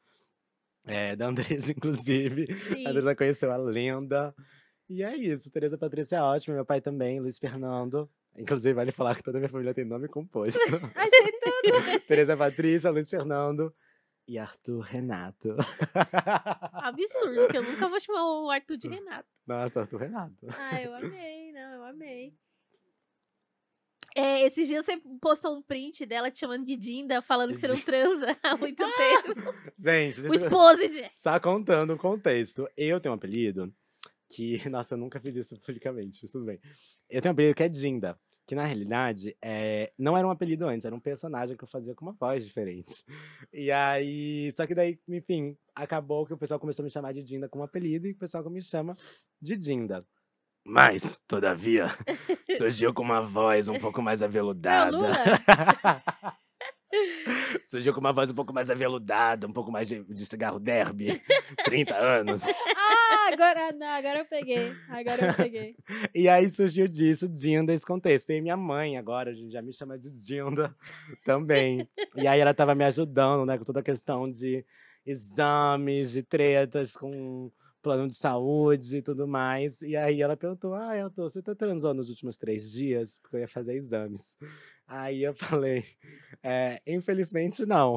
Da Andresa, inclusive. Sim. A Andresa conheceu a lenda. E é isso, Tereza Patrícia é ótima, meu pai também, Luiz Fernando. Inclusive, vale falar que toda a minha família tem nome composto. Achei tudo. Tereza Patrícia, Luiz Fernando e Arthur Renato. Absurdo, que eu nunca vou chamar o Arthur de Renato. Nossa, Arthur Renato. Ah, eu amei, não, eu amei. Esses dias você postou um print dela te chamando de Dinda, falando que você não transa há muito tempo. Gente, O Exposed. só contando o contexto. Eu tenho um apelido que, nossa, eu nunca fiz isso publicamente, mas tudo bem. Eu tenho um apelido que é Dinda, que na realidade não era um apelido antes, era um personagem que eu fazia com uma voz diferente. E aí, só que daí, enfim, acabou que o pessoal começou a me chamar de Dinda como apelido e o pessoal me chama de Dinda. Mas, todavia, surgiu com uma voz um pouco mais aveludada. Lula? Surgiu com uma voz um pouco mais aveludada, um pouco mais de cigarro derby, 30 anos. Agora eu peguei. Agora eu peguei. E aí surgiu disso, Dinda, esse contexto. E minha mãe agora, a gente já me chama de Dinda também. E aí ela tava me ajudando, né, com toda a questão de exames, de tretas com plano de saúde e tudo mais. E aí ela perguntou, Elton, você tá transou nos últimos 3 dias? Porque eu ia fazer exames. Aí eu falei, infelizmente não.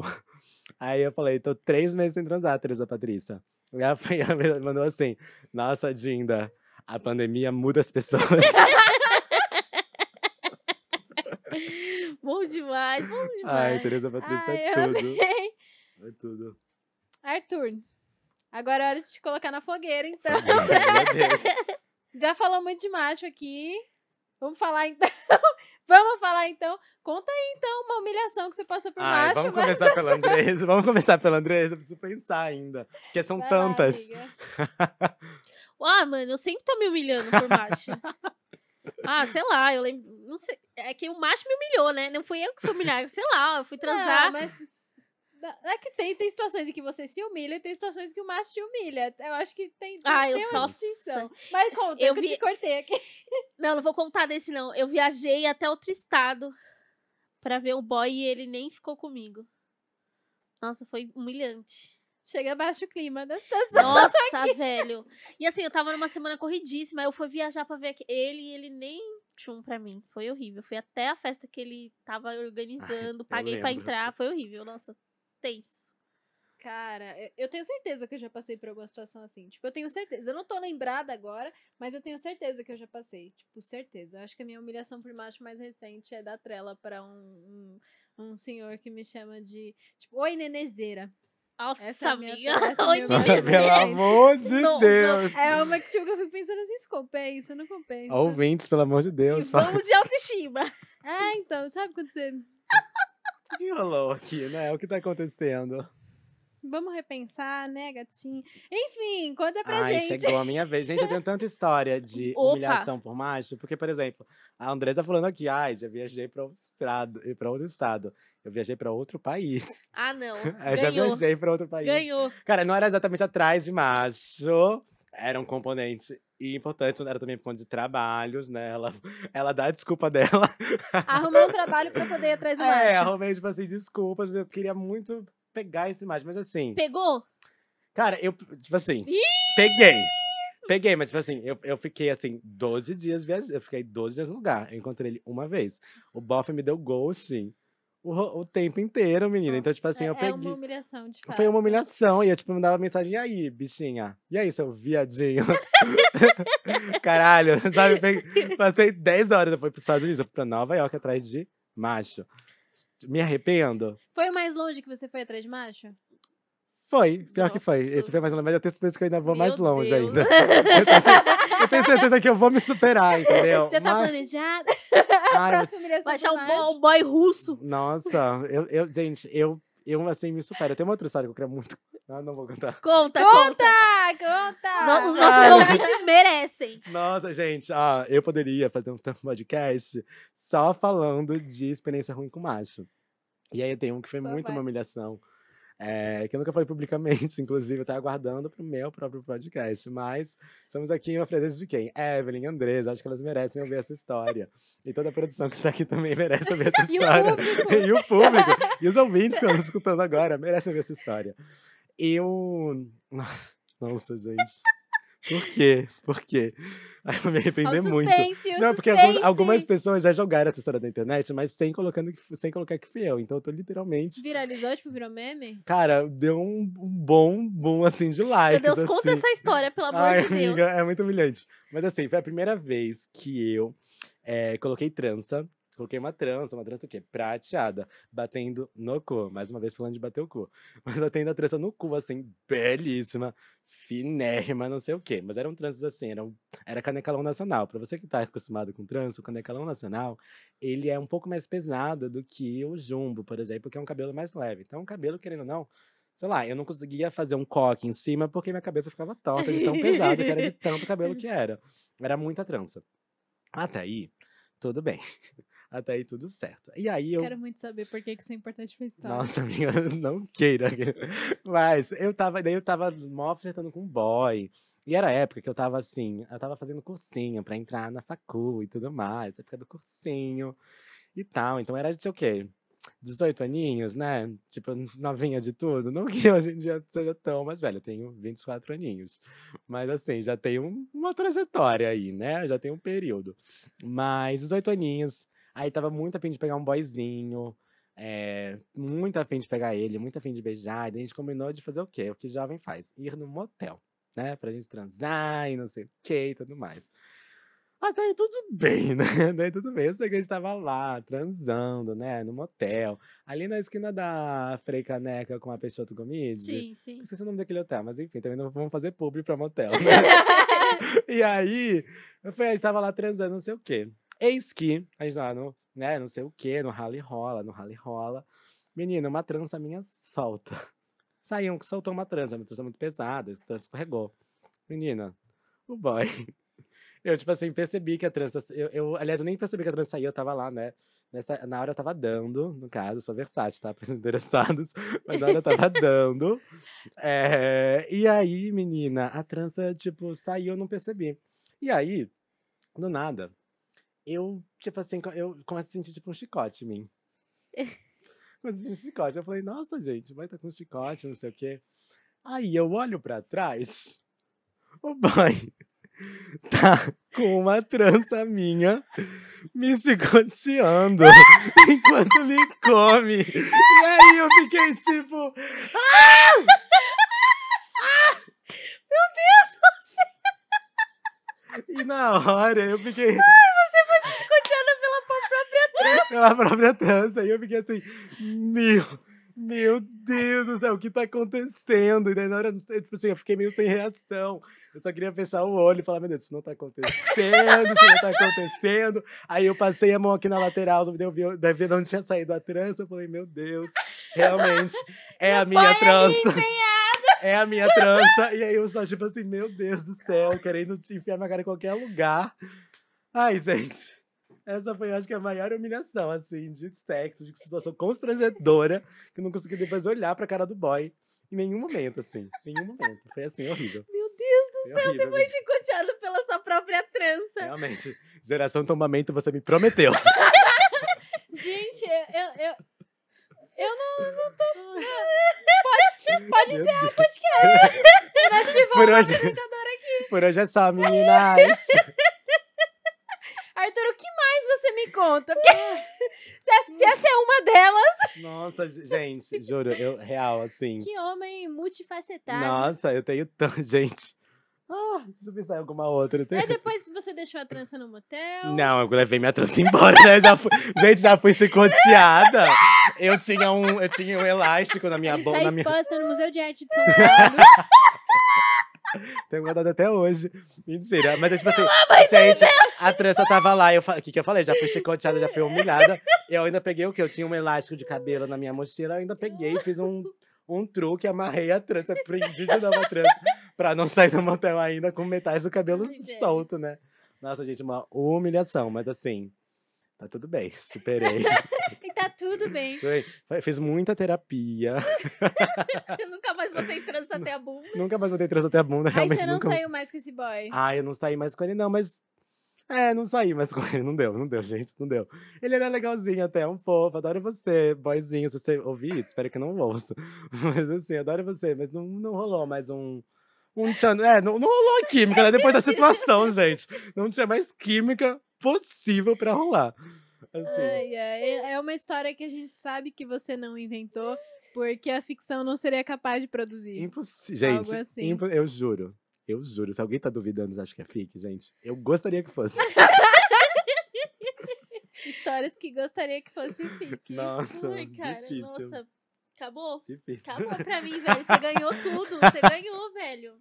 Aí eu falei, tô 3 meses sem transar, Tereza Patrícia. E ela mandou assim, nossa, Dinda, a pandemia muda as pessoas. Bom demais, bom demais. Ai, Tereza Patrícia Ai, é eu tudo. amei. É tudo. Arthur, agora é hora de te colocar na fogueira, então. Meu Deus. Já falou muito de macho aqui. Vamos falar então. Vamos falar então. Conta aí então uma humilhação que você passou por macho. Vamos começar pela Andresa. Vamos começar pela Andresa. Eu preciso pensar ainda. Porque são Vai lá, tantas. amiga. Mano, eu sempre tô me humilhando por macho. Sei lá, eu lembro. Não sei. É que o macho me humilhou, né? Não fui eu que fui humilhar. Sei lá, eu fui transar. Não, mas é que tem situações em que você se humilha e tem situações que o macho te humilha. Eu acho que tem eu uma faço. distinção. Mas conta, Eu que eu te cortei aqui. Não vou contar desse, não. Eu viajei até outro estado pra ver o boy e ele nem ficou comigo. Nossa, foi humilhante. Chega abaixo o clima da situação. Nossa, velho. E assim, eu tava numa semana corridíssima, eu fui viajar pra ver ele e ele nem tchum pra mim. Foi horrível. Fui até a festa que ele tava organizando, paguei pra lembro. entrar. Foi horrível, nossa. Tenso. Cara, eu tenho certeza que eu já passei por alguma situação assim. Tipo, eu tenho certeza. Eu não tô lembrada agora, mas eu tenho certeza que eu já passei. Tipo, certeza. Eu acho que a minha humilhação por macho mais recente é dar trela pra um senhor que me chama de, tipo, oi, nenezeira. Nossa, Essa é a minha- amiga. essa é a Oi, minha neném. Nossa, pelo Gente. amor de Não, Deus. É uma que, tipo, eu fico pensando assim, isso compensa, não compensa. Ouvintes, pelo amor de E Deus. vamos de autoestima. Então, sabe quando você... O que rolou aqui, né? O que tá acontecendo? Vamos repensar, né, gatinho? Enfim, conta pra gente. Chegou a minha vez. Gente, eu tenho tanta história de Opa. humilhação por macho, porque, por exemplo, a Andresa tá falando aqui, já viajei pra outro estado. Eu viajei pra outro país. Não. Eu já Ganhou. viajei pra outro país. Ganhou. Cara, não era exatamente atrás de macho, era um componente importante, era também por conta de trabalhos, né? Ela dá a desculpa dela. Arrumou um trabalho pra poder ir atrás do macho. Arrumei, tipo assim, desculpas, eu queria muito pegar esse macho, mas assim... Pegou? Cara, eu, tipo assim, Ih! peguei, mas tipo assim, eu fiquei assim, 12 dias viajando, eu fiquei 12 dias no lugar, eu encontrei ele uma vez. O bofe me deu ghosting o tempo inteiro, menina, então tipo assim, eu É peguei... uma humilhação, de fato. Foi uma humilhação, e eu tipo, mandava mensagem, e aí, bichinha? E aí, seu viadinho? Caralho, sabe, passei 10 horas, eu fui pros Estados Unidos, eu fui pra Nova York atrás de macho. Me arrependo? Foi o mais longe que você foi atrás de macho? Foi, pior que foi. Nossa. Esse foi mais longe, mas eu tenho certeza que eu ainda vou mais Meu longe Deus. ainda. Eu tenho certeza que eu vou me superar, entendeu? Já tá Mas- planejado? Ai, mas- Próxima humilhação Vai achar do macho. um boy russo. Nossa, gente, eu assim me supero. Tem uma outra história que eu queria muito. Ah, não vou contar. Conta. Conta! Os nossos ouvintes merecem. Nossa, gente, eu poderia fazer um podcast só falando de experiência ruim com macho. E aí eu tenho um que foi Só muito vai. uma humilhação. Que eu nunca falei publicamente, inclusive, eu tava aguardando pro meu próprio podcast. Mas estamos aqui em uma presença de quem? Evelyn, Andresa, acho que elas merecem ouvir essa história. E toda a produção que está aqui também merece ouvir essa E o história. público. E o público. E os ouvintes que estão escutando agora merecem ouvir essa história. Nossa, gente. Por quê? Por quê? Ai, eu vou me arrepender muito. Não, porque algumas pessoas já jogaram essa história na internet, mas sem colocar que fui eu. Então eu tô literalmente. Viralizou, tipo, virou meme? Cara, deu um bom boom assim de likes. Meu Deus, conta assim. essa história, pelo amor Ai, de Deus. amiga, é muito humilhante. Mas assim, foi a primeira vez que eu coloquei trança. Coloquei uma trança o quê? Prateada, batendo no cu. Mais uma vez falando de bater o cu. Mas batendo a trança no cu, assim, belíssima, finérrima, não sei o quê. Mas eram tranças assim, era canecalão nacional. Pra você que tá acostumado com trança, o canecalão nacional, ele é um pouco mais pesado do que o jumbo, por exemplo, que é um cabelo mais leve. Então, o cabelo, querendo ou não, sei lá, eu não conseguia fazer um coque em cima porque minha cabeça ficava torta de tão pesado que era de tanto cabelo que era. Era muita trança. Até aí, tudo bem. Até aí, tudo certo. E aí eu... Quero muito saber por que isso é importante pra história. Nossa, amiga, não queira. Mas daí eu tava mó flertando com um boy. E era a época que eu tava assim, eu tava fazendo cursinho pra entrar na facul e tudo mais. Época do cursinho e tal. Então era de o quê? 18 aninhos, né? Tipo, novinha de tudo. Não que hoje em dia seja tão mais velha, eu tenho 24 aninhos. Mas assim, já tenho uma trajetória aí, né? Já tenho um período. Mas 18 aninhos, aí tava muito afim de pegar um boyzinho. Muito afim de pegar ele, muito afim de beijar. E daí a gente combinou de fazer o quê? O que jovem faz? Ir no motel, né? Pra gente transar e não sei o quê e tudo mais. Até aí tudo bem, né? Daí tudo bem. Eu sei que a gente tava lá, transando, né? No motel. Ali na esquina da Frei Caneca com a Peixoto Gomide. Sim, sim. Não sei se é o nome daquele hotel, mas enfim, também não vamos fazer publi pra motel, né? E aí, a gente tava lá transando, não sei o quê. Eis que a gente lá no, né, não sei o quê, no rally rola. Menina, uma trança minha solta. Soltou uma trança muito pesada, a trança escorregou. Menina, o boy... Eu, tipo assim, percebi que a trança... Aliás, eu nem percebi que a trança saía, eu tava lá, né? Na hora eu tava dando, no caso, sou versátil, tá? Para os interessados. Mas na hora eu tava dando. E aí, menina, a trança, tipo, saiu, eu não percebi. E aí, do nada, eu, tipo assim, eu começo a sentir, tipo, um chicote em mim. Começo a sentir um chicote. Eu falei, nossa, gente, vai estar com um chicote, não sei o quê. Aí eu olho pra trás, o boy... tá com uma trança minha me chicoteando enquanto me come. E aí eu fiquei tipo... Meu Deus, E na hora eu fiquei... você foi chicoteada pela própria trança. E eu fiquei assim... Meu Deus do céu, o que tá acontecendo? E daí na hora, tipo assim, eu fiquei meio sem reação. Eu só queria fechar o olho e falar, meu Deus, isso não tá acontecendo. Aí eu passei a mão aqui na lateral, daí vi de onde tinha saído a trança. Eu falei, meu Deus, realmente, é a minha trança. É a minha trança. E aí eu só, tipo assim, meu Deus do céu, querendo enfiar minha cara em qualquer lugar. Ai, gente. Essa foi, eu acho que, a maior humilhação, assim, de sexo, de situação constrangedora, que eu não consegui depois olhar pra cara do boy em nenhum momento, assim. Nenhum momento. Foi, assim, horrível. Meu Deus do céu, horrível, você foi chicoteado pela sua própria trança. Realmente. Geração Tombamento, você me prometeu. Gente, eu não tô... Pode encerrar o podcast. Mas, tipo, Por uma hoje- apresentadora aqui. Por hoje é só, meninas. Arthur, o que mais você me conta? Porque se essa é uma delas... Nossa, gente, juro, real, assim. Que homem multifacetado. Nossa, eu tenho tanto, gente. Deixa eu pensar em alguma outra. Aí depois você deixou a trança no motel. Não, eu levei minha trança embora, né? Já fui chicoteada. Eu tinha um elástico na minha Ela boca. está Na minha... exposta no Museu de Arte de São Paulo. Tenho guardado até hoje. Mentira. Mas é tipo assim, gente, a trança tava lá. O que que eu falei? Já fui chicoteada, já fui humilhada. Eu ainda peguei o quê? Eu tinha um elástico de cabelo na minha mochila. Eu ainda peguei e fiz um truque. Amarrei a trança, prendi de novo a trança. Pra não sair do motel ainda com metade do cabelo Ai, velho. solto, né? Nossa, gente, uma humilhação. Mas assim, tá tudo bem. Superei. E tá tudo bem. Fiz muita terapia. Eu nunca mais botei trança até a bunda. Nunca mais botei trança até a bunda. Aí Realmente você não nunca. saiu mais com esse boy. Ah, eu não saí mais com ele, não, mas. É, não saí mais com ele. Não deu, gente, não deu. Ele era legalzinho até, um fofo. Adoro você, boyzinho. Se você ouvir isso, espero que não ouça. Mas assim, adoro você. Mas não rolou mais um tchan. É, não rolou a química, né? Depois da situação, gente. Não tinha mais química possível pra rolar. Assim. Ai, ai, é uma história que a gente sabe que você não inventou, porque a ficção não seria capaz de produzir. Impossível. Algo Gente, assim. eu juro. Eu juro. Se alguém tá duvidando, acha que é fic, gente. Eu gostaria que fosse. Histórias que gostaria que fosse fic. Nossa, Ai, cara, difícil. nossa. Acabou? Difícil. Acabou pra mim, velho. Você ganhou tudo. Você ganhou, velho.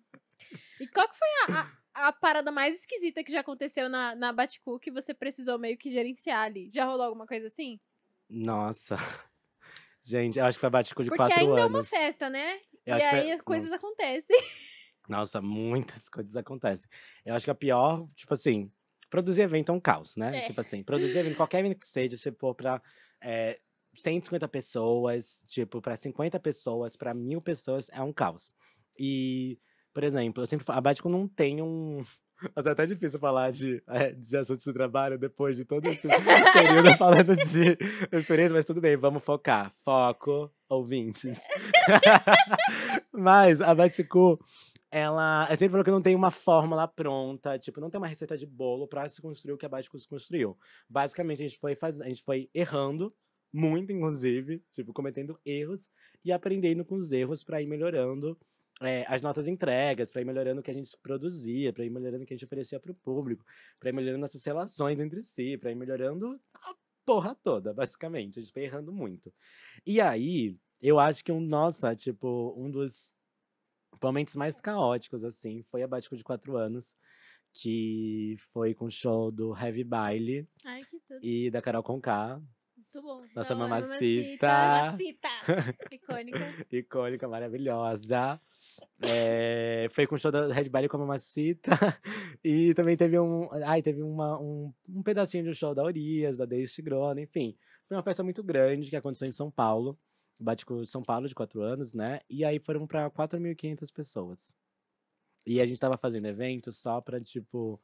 E qual que foi a parada mais esquisita que já aconteceu na Baticu que você precisou meio que gerenciar ali? Já rolou alguma coisa assim? Nossa. Gente, eu acho que foi a Baticu de Porque 4 ainda é anos. uma festa, né? Eu E acho que aí foi- as coisas acontecem. Nossa, muitas coisas acontecem. Eu acho que a pior, tipo assim, produzir evento é um caos, né? É. Tipo assim, produzir evento, qualquer evento que seja, se for pra 150 pessoas, tipo, pra 50 pessoas, pra 1000 pessoas, é um caos. E, por exemplo, eu sempre falo, a Baticu não tem um. Mas é até difícil falar de assuntos de trabalho depois de todo esse período falando de experiência, mas tudo bem, vamos focar. Foco, ouvintes. Mas a Baticu, ela sempre falou que não tem uma fórmula pronta, tipo, não tem uma receita de bolo pra se construir o que a Baticu se construiu. Basicamente, a gente foi errando, muito inclusive, tipo, cometendo erros e aprendendo com os erros pra ir melhorando as nossas entregas, pra ir melhorando o que a gente produzia, pra ir melhorando o que a gente oferecia pro público, pra ir melhorando essas relações entre si, pra ir melhorando a porra toda, basicamente. A gente foi errando muito. E aí, eu acho que nossa, tipo, um dos momentos mais caóticos, assim, foi a Baticu de 4 anos, que foi com o show do Heavy Baile Ai, que tudo. e da Carol Conká, Muito bom. nossa Da hora. mamacita, Mamacita. Icônica. icônica, maravilhosa. Foi com o show da Red Baile com a Mamacita. E também teve um pedacinho de um show da Urias, da Daisy Tigrona, enfim. Foi uma festa muito grande que aconteceu em São Paulo. Baticu São Paulo de 4 anos, né? E aí foram pra 4.500 pessoas. E a gente tava fazendo evento só pra, tipo,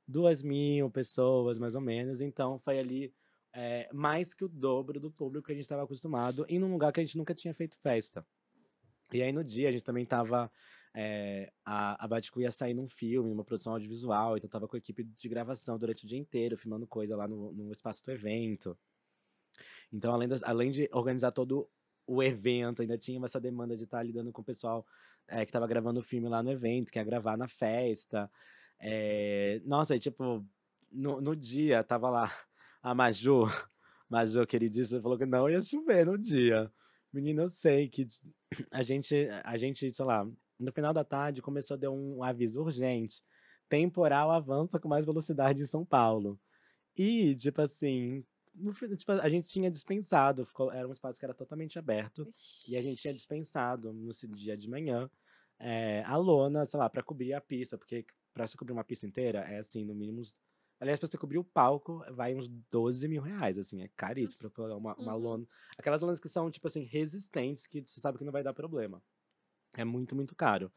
2.000 pessoas, mais ou menos. Então foi ali mais que o dobro do público que a gente estava acostumado, em um lugar que a gente nunca tinha feito festa. E aí no dia a gente também tava. A Baticu ia sair num filme, uma produção audiovisual, então tava com a equipe de gravação durante o dia inteiro, filmando coisa lá no espaço do evento. Então, além de organizar todo o evento, ainda tinha essa demanda de estar lidando com o pessoal que estava gravando o filme lá no evento, que ia gravar na festa. Nossa, e tipo, no dia tava lá a Maju, Maju, queridíssima, falou que não ia chover no dia. Menina, eu sei que a gente, sei lá, no final da tarde começou a dar um aviso urgente. Temporal avança com mais velocidade em São Paulo. E, tipo assim, tipo, a gente tinha dispensado, era um espaço que era totalmente aberto, e a gente tinha dispensado no dia de manhã a lona, sei lá, pra cobrir a pista, porque pra você cobrir uma pista inteira é assim, no mínimo. Aliás, pra você cobrir o palco, vai uns 12 mil reais, assim, é caríssimo pra colocar uma Uhum. lona. Aquelas lonas que são, tipo assim, resistentes, que você sabe que não vai dar problema. É muito, muito caro.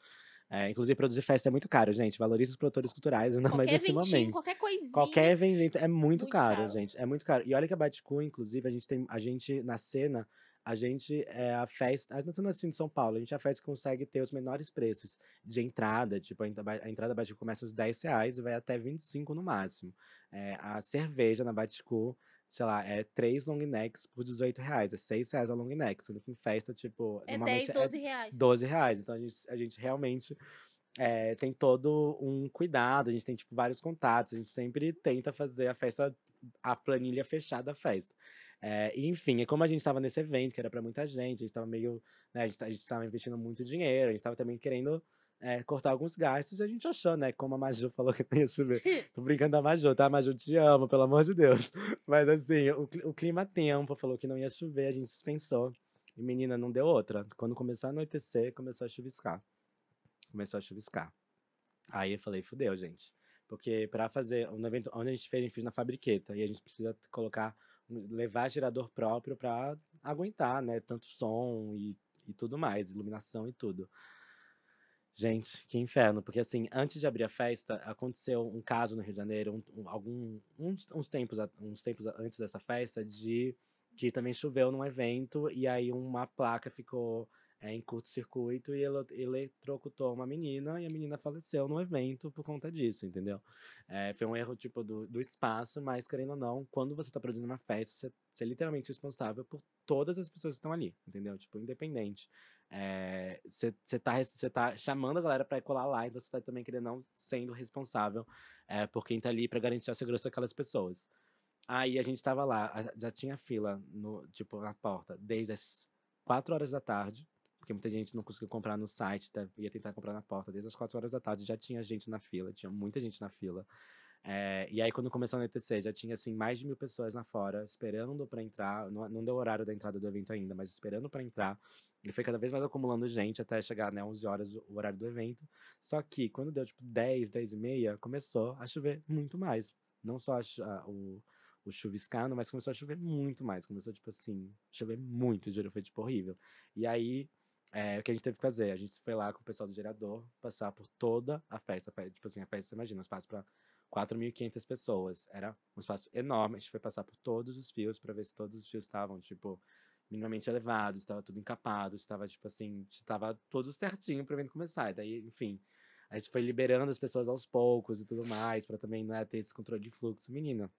Inclusive, produzir festa é muito caro, gente. Valorize os produtores culturais, ainda mais Qualquer nesse eventinho, momento. qualquer coisinha. Qualquer evento é muito Muito caro, caro. gente. É muito caro. E olha que a Baticu, inclusive, a gente na cena, a gente é a festa. Na cena assim de São Paulo, a gente é a festa que consegue ter os menores preços de entrada. Tipo, a entrada da Baticu começa uns 10 reais e vai até 25 no máximo. A cerveja na Baticu, sei lá, 3 long necks por 18 reais. É 6 reais a long neck. Sendo que em festa, tipo, É normalmente 10, 12 reais. 12 reais. Então a gente realmente tem todo um cuidado, a gente tem, tipo, vários contatos, a gente sempre tenta fazer a festa, a planilha fechada da festa. E, enfim, é como a gente estava nesse evento, que era pra muita gente, a gente tava meio, né, a gente tava investindo muito dinheiro, a gente tava também querendo cortar alguns gastos, e a gente achou, né, como a Maju falou que não ia chover. Tô brincando da Maju, tá? Maju, te amo, pelo amor de Deus. Mas assim, o clima-tempo falou que não ia chover, a gente dispensou. E menina, não deu outra. Quando começou a anoitecer, começou a chuviscar. Começou a chuviscar. Aí eu falei, fudeu, gente. Porque pra fazer um evento onde a gente fez na fabriqueta, e a gente precisa colocar, levar gerador próprio pra aguentar, né? Tanto som e tudo mais, iluminação e tudo. Gente, que inferno, porque assim, antes de abrir a festa, aconteceu um caso no Rio de Janeiro, uns tempos antes dessa festa, de que também choveu num evento e aí uma placa ficou em curto-circuito e eletrocutou uma menina e a menina faleceu no evento por conta disso, entendeu? Foi um erro tipo do espaço, mas querendo ou não, quando você tá produzindo uma festa, você é literalmente responsável por todas as pessoas que estão ali, entendeu? Tipo, independente. Você tá chamando a galera pra ir colar lá, então você tá também, querendo ou não, sendo responsável por quem tá ali pra garantir a segurança daquelas pessoas. Aí a gente tava lá, já tinha fila tipo, na porta, desde as 4 horas da tarde, porque muita gente não conseguiu comprar no site, ia tentar comprar na porta. Desde as 4 horas da tarde já tinha gente na fila, tinha muita gente na fila. E aí, quando começou a anoitecer, já tinha assim mais de 1.000 pessoas lá fora, esperando pra entrar. Não deu o horário da entrada do evento ainda, mas esperando pra entrar. Ele foi cada vez mais acumulando gente até chegar, né, 11 horas o horário do evento. Só que quando deu tipo 10, 10 e meia, começou a chover muito mais. Não só o chuviscando, mas começou a chover muito mais. Começou, tipo assim, chover muito, juro, foi tipo horrível. E aí, o que a gente teve que fazer? A gente foi lá com o pessoal do gerador, passar por toda a festa. Tipo assim, a festa, você imagina, um espaço pra 4.500 pessoas. Era um espaço enorme. A gente foi passar por todos os fios para ver se todos os fios estavam, tipo, minimamente elevados, estava tudo encapado, estava, tipo assim, estava tudo certinho para o evento começar. E daí, enfim, a gente foi liberando as pessoas aos poucos e tudo mais, para também, né, ter esse controle de fluxo. Menina,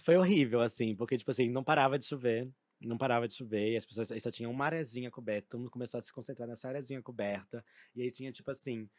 foi horrível, assim, porque, tipo assim, não parava de chover. Não parava de chover, e as pessoas aí só tinha uma areazinha coberta, todo mundo começou a se concentrar nessa areazinha coberta, e aí tinha, tipo assim,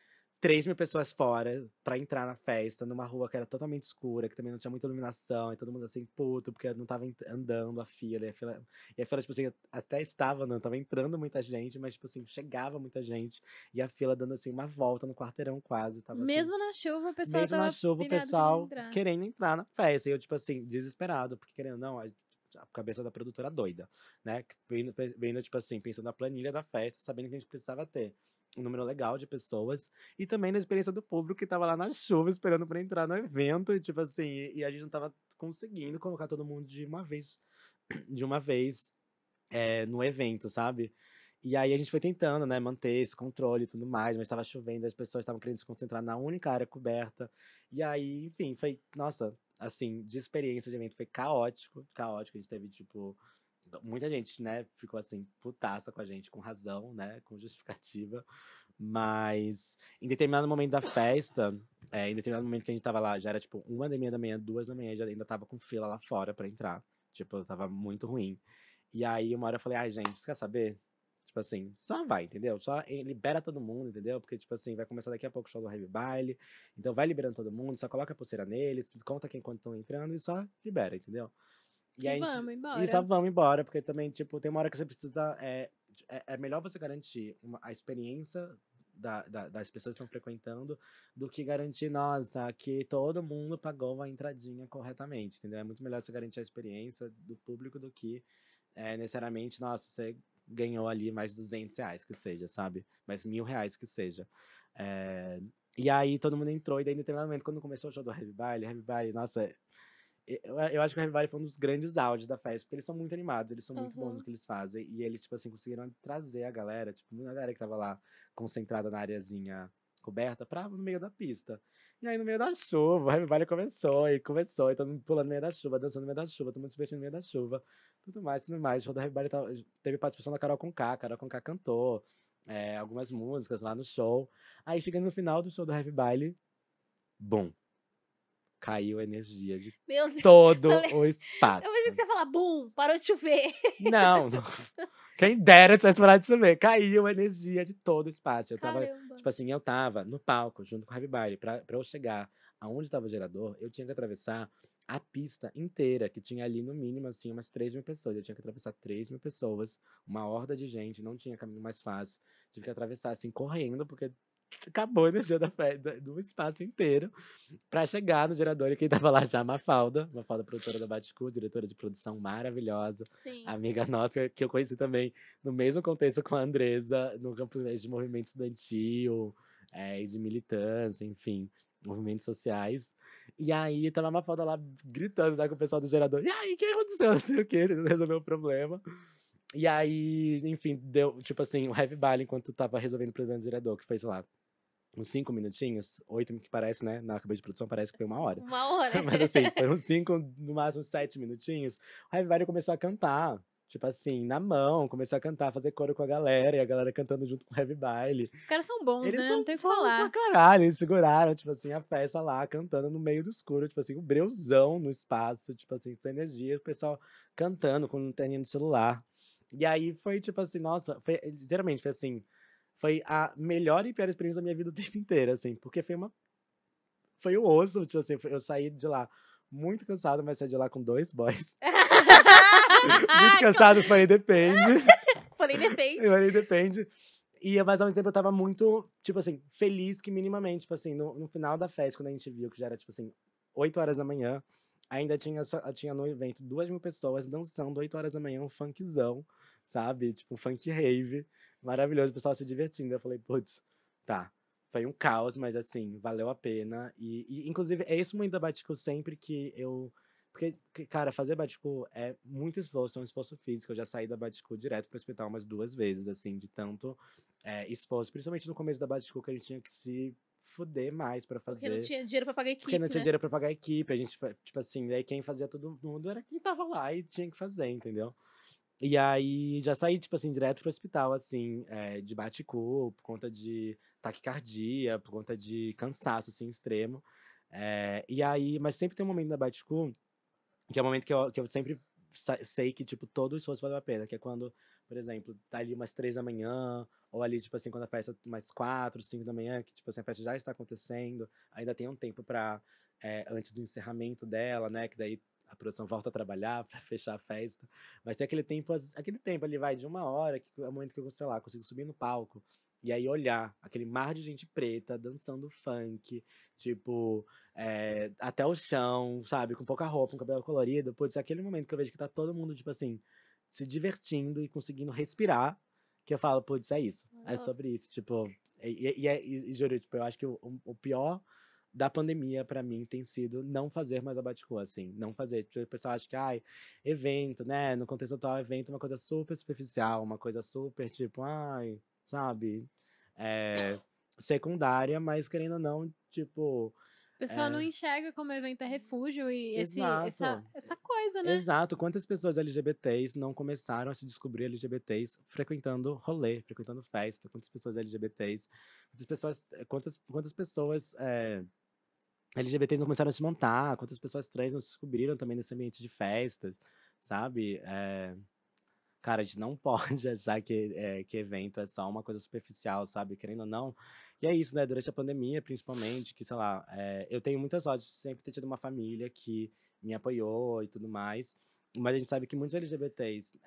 3.000 pessoas fora pra entrar na festa, numa rua que era totalmente escura, que também não tinha muita iluminação, e todo mundo assim, puto, porque não tava andando a fila, tipo assim, até estava andando, tava entrando muita gente, mas, tipo assim, chegava muita gente, e a fila dando, assim, uma volta no quarteirão quase, tava assim, Mesmo na chuva, o pessoal mesmo na tava chuva, o pilhado querendo pessoal entrar. querendo entrar na festa. E eu, tipo assim, desesperado, porque querendo ou não, a cabeça da produtora doida, né? Vendo, tipo assim, pensando na planilha da festa, sabendo que a gente precisava ter um número legal de pessoas e também na experiência do público que tava lá na chuva esperando pra entrar no evento, e tipo assim, e a gente não tava conseguindo colocar todo mundo de uma vez no evento, sabe? E aí a gente foi tentando, né, manter esse controle e tudo mais, mas estava chovendo, as pessoas estavam querendo se concentrar na única área coberta. E aí, enfim, foi, nossa, assim, de experiência de evento foi caótico, caótico. A gente teve, tipo, muita gente, né, ficou assim, putaça com a gente, com razão, né, com justificativa. Mas em determinado momento da festa, em determinado momento que a gente tava lá, já era tipo 1h30 da manhã, 2 da manhã, já ainda tava com fila lá fora pra entrar. Tipo, tava muito ruim. E aí, uma hora eu falei, ai, gente, você quer saber? Tipo assim, só vai, entendeu? Só libera todo mundo, entendeu? Porque, tipo assim, vai começar daqui a pouco o show do Heavy Baile. Então vai liberando todo mundo, só coloca a pulseira neles, conta quem quando estão entrando e só libera, entendeu? E E aí, vamos e só embora. vamos embora, porque também, tipo, tem uma hora que você precisa. É melhor você garantir a experiência das pessoas que estão frequentando do que garantir, nossa, que todo mundo pagou a entradinha corretamente, entendeu? É muito melhor você garantir a experiência do público do que necessariamente, nossa, você ganhou ali mais R$ 200 que seja, sabe? Mais R$ 1.000 que seja. É, e aí todo mundo entrou, e daí, em determinado momento, quando começou o show do Heavy Baile, nossa, eu acho que o Heavy Baile foi um dos grandes áudios da festa, porque eles são muito animados, eles são muito bons no Uhum. que eles fazem, e eles, tipo assim, conseguiram trazer a galera, tipo, muita galera que tava lá concentrada na areazinha coberta pra no meio da pista. E aí, no meio da chuva, o Heavy Baile começou, e todo mundo pulando no meio da chuva, dançando no meio da chuva, todo mundo se vestindo no meio da chuva, tudo mais, tudo mais. O show do Heavy Baile teve participação da a Carol Conká cantou algumas músicas lá no show. Aí, chegando no final do show do Heavy Baile, bum, caiu a energia de Meu Deus. todo Falei, o eu pensei que espaço. você ia falar, bum, parou de chover. Não, não. Quem dera tivesse parado de chover. Caiu a energia de todo o espaço. Eu tava, Caramba. tipo assim, eu tava no palco junto com o Heavy Baile. Pra eu chegar aonde tava o gerador, eu tinha que atravessar a pista inteira, que tinha ali no mínimo, assim, umas 3.000 pessoas. Eu tinha que atravessar 3.000 pessoas, uma horda de gente, não tinha caminho mais fácil. Tive que atravessar, assim, correndo, porque acabou a energia do espaço inteiro pra chegar no gerador. E quem tava lá já, Mafalda, produtora da Baticu, diretora de produção maravilhosa, Sim. amiga nossa, que eu conheci também no mesmo contexto com a Andresa, no campo de movimento estudantil, e de militância, enfim, movimentos sociais. E aí tava a Mafalda lá gritando, com o pessoal do gerador. E aí, o que aconteceu? Não sei o que, tentando resolver o problema. E aí, enfim, deu, tipo assim, o heavy baile enquanto tava resolvendo o problema do gerador, que foi, sei lá, uns 5 minutinhos, 8 que parece, né? Na cabeça de produção parece que foi 1 hora. Uma hora. Mas assim, foram 5, no máximo 7 minutinhos. O Heavy Valley começou a cantar. Tipo assim, na mão, começou a cantar, fazer coro com a galera, e a galera cantando junto com o Heavy Baile. Os caras são bons, Eles né? Não são tem o que fodas pra falar. caralho, eles seguraram, tipo assim, a festa lá, cantando no meio do escuro, tipo assim, o breuzão no espaço, tipo assim, sem energia, o pessoal cantando com lanterninha no celular. E aí foi, tipo assim, nossa, foi, literalmente, foi assim, foi a melhor e pior experiência da minha vida o tempo inteiro, assim, porque foi o osso, tipo assim, eu saí de lá muito cansado, mas saí de lá com 2 boys. Muito cansado, falei, depende. Falei, depende. Eu falei, depende. E, mas ao mesmo tempo eu tava muito, tipo assim, feliz que minimamente, tipo assim, no final da festa, quando a gente viu que já era, tipo assim, 8 horas da manhã, ainda tinha no evento 2.000 pessoas dançando 8 horas da manhã, um funkzão, sabe? Tipo, um funk rave, maravilhoso, o pessoal se divertindo. Eu falei, putz, tá. Foi um caos, mas assim, valeu a pena. Inclusive, é esse momento da Baticu sempre que eu. Porque, cara, fazer Baticu é muito esforço, é um esforço físico. Eu já saí da Baticu direto pro hospital umas 2 vezes, assim, de tanto esforço. Principalmente no começo da Baticu, que a gente tinha que se fuder mais pra Porque não fazer. tinha dinheiro pra pagar Porque não equipe, tinha né? dinheiro pra pagar a equipe. A gente, tipo assim, daí quem fazia todo mundo era quem tava lá e tinha que fazer, entendeu? E aí já saí, tipo assim, direto pro hospital, assim, de bate-cu, por conta de taquicardia, por conta de cansaço, assim, extremo. E aí, mas sempre tem um momento da bate-cu, que é o momento que eu sempre sei que, tipo, todo o esforço valeu a pena, que é quando, por exemplo, tá ali umas 3 da manhã, ou ali, tipo assim, quando a festa umas 4, 5 da manhã, que, tipo assim, a festa já está acontecendo, ainda tem um tempo pra, antes do encerramento dela, né, que daí a produção volta a trabalhar pra fechar a festa, mas tem aquele tempo ali, vai, de 1 hora, que é o momento que eu, sei lá, consigo subir no palco, e aí olhar aquele mar de gente preta dançando funk, tipo, até o chão, sabe? Com pouca roupa, com cabelo colorido. Putz, é aquele momento que eu vejo que tá todo mundo, tipo assim, se divertindo e conseguindo respirar, que eu falo, putz, é isso. É sobre isso. Tipo, e juro, tipo, eu acho que o pior da pandemia pra mim tem sido não fazer mais a Baticu, assim, não fazer. Tipo, o pessoal acha que, ai, evento, né? No contexto atual, evento é uma coisa super superficial, uma coisa super, tipo, ai, sabe? É, secundária, mas querendo ou não, tipo, O pessoal não enxerga como evento é refúgio e exato. essa coisa, né? Exato. Quantas pessoas LGBTs não começaram a se descobrir LGBTs frequentando rolê, frequentando festa? Quantas pessoas LGBTs? Quantas pessoas LGBTs não começaram a se montar? Quantas pessoas trans não se descobriram também nesse ambiente de festas, sabe? Cara, a gente não pode achar que evento é só uma coisa superficial, sabe? Querendo ou não. E é isso, né? Durante a pandemia, principalmente, que, sei lá, eu tenho muita sorte de sempre ter tido uma família que me apoiou e tudo mais. Mas a gente sabe que muitos LGBTs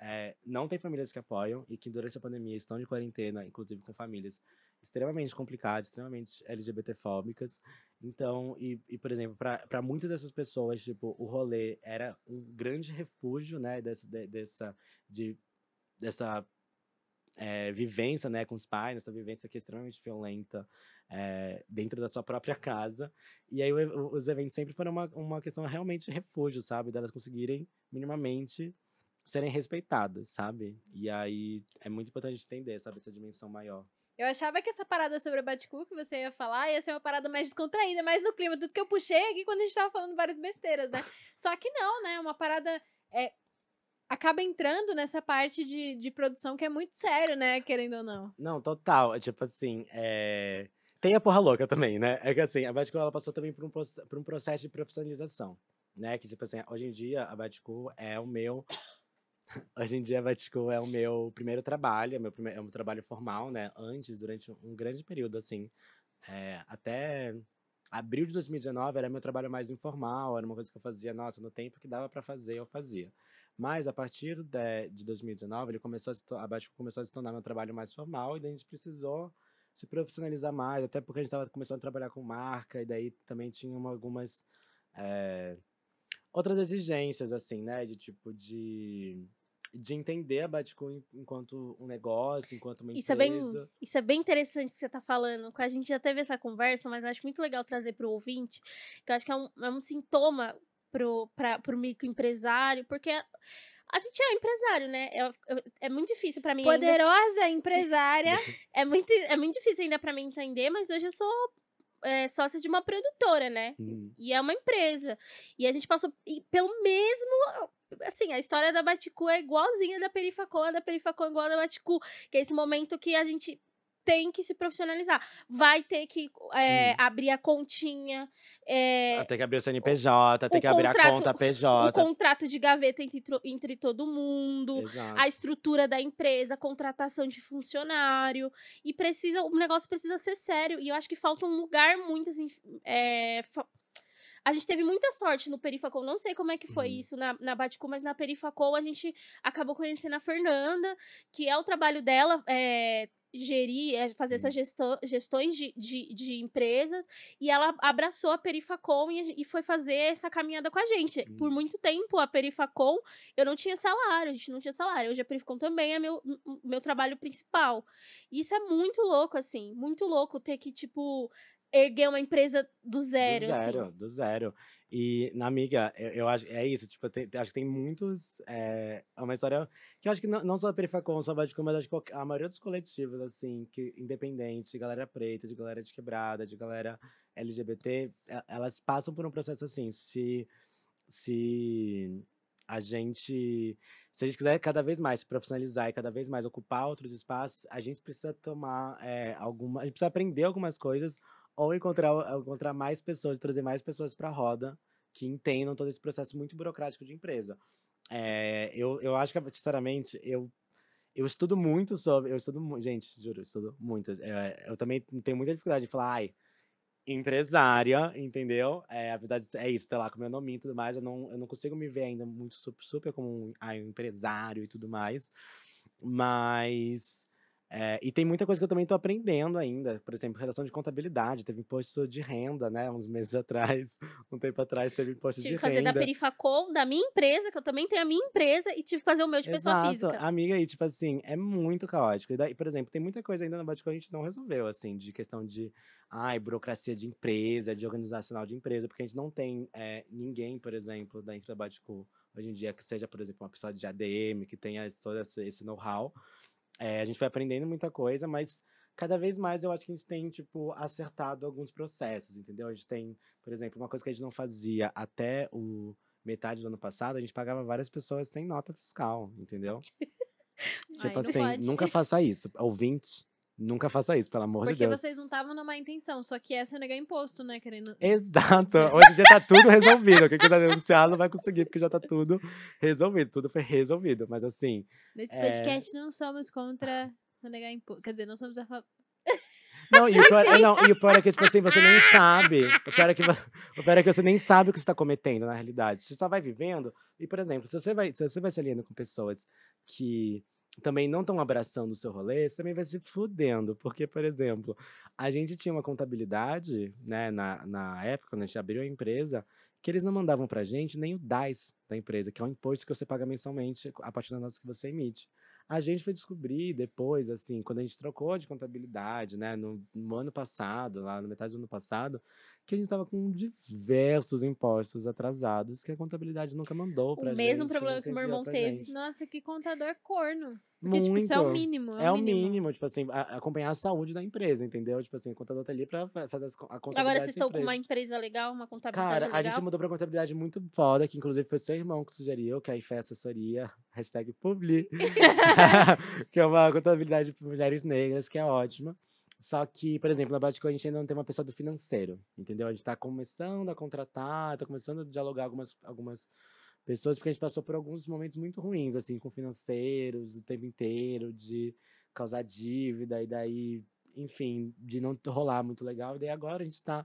não têm famílias que apoiam e que durante a pandemia estão de quarentena, inclusive com famílias extremamente complicadas, extremamente LGBT-fóbicas. Então, por exemplo, para muitas dessas pessoas, tipo, o rolê era um grande refúgio, né, de, dessa vivência, né, com os pais, essa vivência que é extremamente violenta dentro da sua própria casa. E aí os eventos sempre foram uma questão realmente de refúgio, sabe? Delas conseguirem minimamente serem respeitadas, sabe? E aí é muito importante entender, sabe, essa dimensão maior. Eu achava que essa parada sobre a Baticu que você ia falar ia ser uma parada mais descontraída, mais no clima, tudo que eu puxei aqui quando a gente tava falando várias besteiras, né? Só que não, né? Uma parada acaba entrando nessa parte de produção que é muito sério, né? Querendo ou não. Não, total. É tipo assim, tem a porra louca também, né? É que assim, a Baticu, ela passou também por um processo de profissionalização, né? Que tipo assim, hoje em dia a Baticu é o meu Hoje em dia, a Baticu é o meu primeiro trabalho, é um trabalho formal, né? Antes, durante um grande período, assim, até abril de 2019 era meu trabalho mais informal, era uma coisa que eu fazia, nossa, no tempo que dava pra fazer, eu fazia. Mas a partir de 2019, a Baticu começou a se tornar meu trabalho mais formal, e daí a gente precisou se profissionalizar mais, até porque a gente estava começando a trabalhar com marca, e daí também tinha algumas eh, outras exigências, assim, né? De tipo de entender a Baticu enquanto um negócio, enquanto uma empresa. Isso é bem interessante que você tá falando. A gente já teve essa conversa, mas eu acho muito legal trazer pro ouvinte, que eu acho que é um sintoma pro microempresário, porque a gente é empresário, né? É muito difícil pra mim ainda. Poderosa empresária. É muito difícil ainda pra mim entender, mas hoje eu sou sócia de uma produtora, né? E é uma empresa. E a gente passou pelo mesmo. Assim, a história da Baticu é igualzinha da Perifacom, a da Perifacom é igual a da Baticu, que é esse momento que a gente tem que se profissionalizar. Vai ter que abrir a continha. Tem que abrir o CNPJ, tem o que abrir a contrato- conta O PJ. contrato de gaveta entre todo mundo, Exato. a estrutura da empresa, a contratação de funcionário. E o negócio precisa ser sério. E eu acho que falta um lugar muito assim. A gente teve muita sorte no Perifacom, não sei como é que foi isso na Baticu, mas na Perifacom a gente acabou conhecendo a Fernanda, que é o trabalho dela, gerir, fazer essas gestões de empresas, e ela abraçou a Perifacom e foi fazer essa caminhada com a gente. Por muito tempo, a Perifacom, eu não tinha salário, a gente não tinha salário. Hoje a Perifacom também é meu trabalho principal. E isso é muito louco, assim, muito louco ter que, tipo, erguer uma empresa do zero, assim. Do zero. E, na amiga, eu acho, é isso, tipo, acho que tem muitos, é uma história que eu acho que não só a Perifacom, só a Baticu, mas acho que a maioria dos coletivos, assim, que independente, de galera preta, de galera de quebrada, de galera LGBT, elas passam por um processo assim, se a gente, se a gente quiser cada vez mais se profissionalizar e cada vez mais ocupar outros espaços, a gente precisa tomar a gente precisa aprender algumas coisas ou encontrar mais pessoas, trazer mais pessoas para a roda que entendam todo esse processo muito burocrático de empresa. Eu acho que, sinceramente, eu estudo muito sobre, gente, juro, eu estudo muito. Eu também tenho muita dificuldade de falar, ai, empresária, entendeu? A verdade é isso, tá lá com o meu nome e tudo mais. Eu não consigo me ver ainda muito super como um empresário e tudo mais. Mas. E tem muita coisa que eu também tô aprendendo ainda. Por exemplo, relação de contabilidade. Teve imposto de renda, né? Uns meses atrás. Um tempo atrás teve imposto Tive de que fazer da renda. Perifacom, da minha empresa, que eu também tenho a minha empresa, e tive que fazer o meu de pessoa Exato, física. amiga, e tipo assim, é muito caótico. E daí, por exemplo, tem muita coisa ainda na Baticu que a gente não resolveu, assim, de questão de, burocracia de empresa, de organizacional de empresa, porque a gente não tem ninguém, por exemplo, dentro da Baticu, hoje em dia, que seja, por exemplo, uma pessoa de ADM, que tenha todo esse know-how. A gente foi aprendendo muita coisa, mas cada vez mais eu acho que a gente tem, tipo, acertado alguns processos, entendeu? A gente tem, por exemplo, uma coisa que a gente não fazia até metade do ano passado, a gente pagava várias pessoas sem nota fiscal, entendeu? Tipo Aí não assim, pode. nunca faça isso. Ouvintes, nunca faça isso, pelo amor de Porque Deus. vocês não estavam numa intenção, só que essa é negar imposto, né, querendo? Exato. Hoje em dia tá tudo resolvido. Quem quiser denunciar não vai conseguir, porque já tá tudo resolvido. Tudo foi resolvido. Mas assim. Nesse podcast não somos contra negar imposto. Quer dizer, não somos a favor. Não, e o pior é que, tipo assim, você nem sabe. O pior é que você nem sabe o que você está cometendo, na realidade. Você só vai vivendo. E, por exemplo, se você vai se aliando com pessoas que também não estão abraçando o seu rolê, você também vai se fudendo. Porque, por exemplo, a gente tinha uma contabilidade, né, na época, quando a gente abriu a empresa, que eles não mandavam pra gente nem o DAS da empresa, que é um imposto que você paga mensalmente a partir das notas que você emite. A gente foi descobrir depois, assim, quando a gente trocou de contabilidade, né, no ano passado, lá na metade do ano passado, que a gente estava com diversos impostos atrasados que a contabilidade nunca mandou pra O gente. mesmo problema nunca que o meu enviou irmão pra teve. gente. Nossa, que contador corno. Porque, tipo, isso é o mínimo. É o mínimo, tipo assim, acompanhar a saúde da empresa, entendeu? Tipo assim, o contador tá ali pra fazer a contabilidade Agora da vocês estão com empresa. uma empresa legal, uma contabilidade Cara, a legal? gente mudou pra contabilidade muito foda, que inclusive foi seu irmão que sugeriu, que é a IFE Assessoria, #publi, que é uma contabilidade para mulheres negras, que é ótima. Só que, por exemplo, na Batico a gente ainda não tem uma pessoa do financeiro, entendeu? A gente tá começando a contratar, tá começando a dialogar algumas pessoas, porque a gente passou por alguns momentos muito ruins, assim, com financeiros o tempo inteiro, de causar dívida, e daí, enfim, de não rolar muito legal. E daí agora a gente tá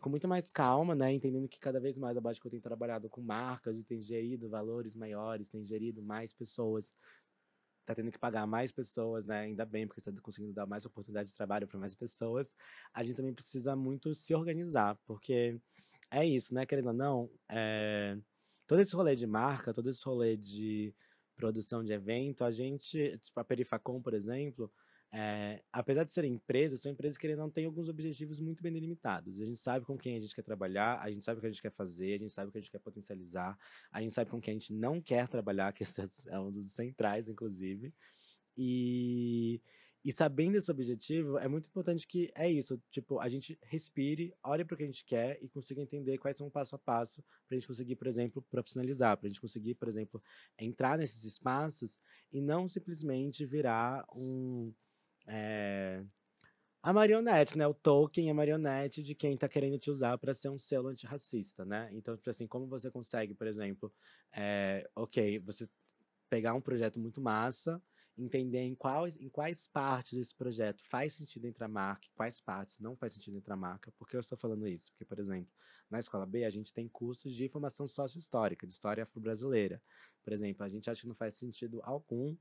com muito mais calma, né? Entendendo que cada vez mais a Bate tem trabalhado com marcas e tem gerido valores maiores, tem gerido mais pessoas, tá tendo que pagar mais pessoas, né? Ainda bem, porque está conseguindo dar mais oportunidade de trabalho para mais pessoas. A gente também precisa muito se organizar, porque é isso, né? Querendo ou não, todo esse rolê de marca, todo esse rolê de produção de evento, a gente, tipo, a Perifacom, por exemplo, apesar de serem empresas, são empresas que não têm alguns objetivos muito bem delimitados. A gente sabe com quem a gente quer trabalhar, a gente sabe o que a gente quer fazer, a gente sabe o que a gente quer potencializar, a gente sabe com quem a gente não quer trabalhar, que esse é um dos centrais, inclusive. E, e sabendo esse objetivo, é muito importante que é isso, tipo, a gente respire, olhe para o que a gente quer e consiga entender quais são o passo a passo para a gente conseguir, por exemplo, profissionalizar, para a gente conseguir, por exemplo, entrar nesses espaços e não simplesmente virar a marionete, né? O token, a marionete de quem tá querendo te usar para ser um selo antirracista, né? Então, tipo assim, como você consegue, por exemplo, ok, você pegar um projeto muito massa, entender em quais partes esse projeto faz sentido entre a marca, e quais partes não faz sentido entre a marca. Por que eu estou falando isso? Porque, por exemplo, na Escola B a gente tem cursos de formação sócio-histórica, de história afro-brasileira. Por exemplo, a gente acha que não faz sentido algum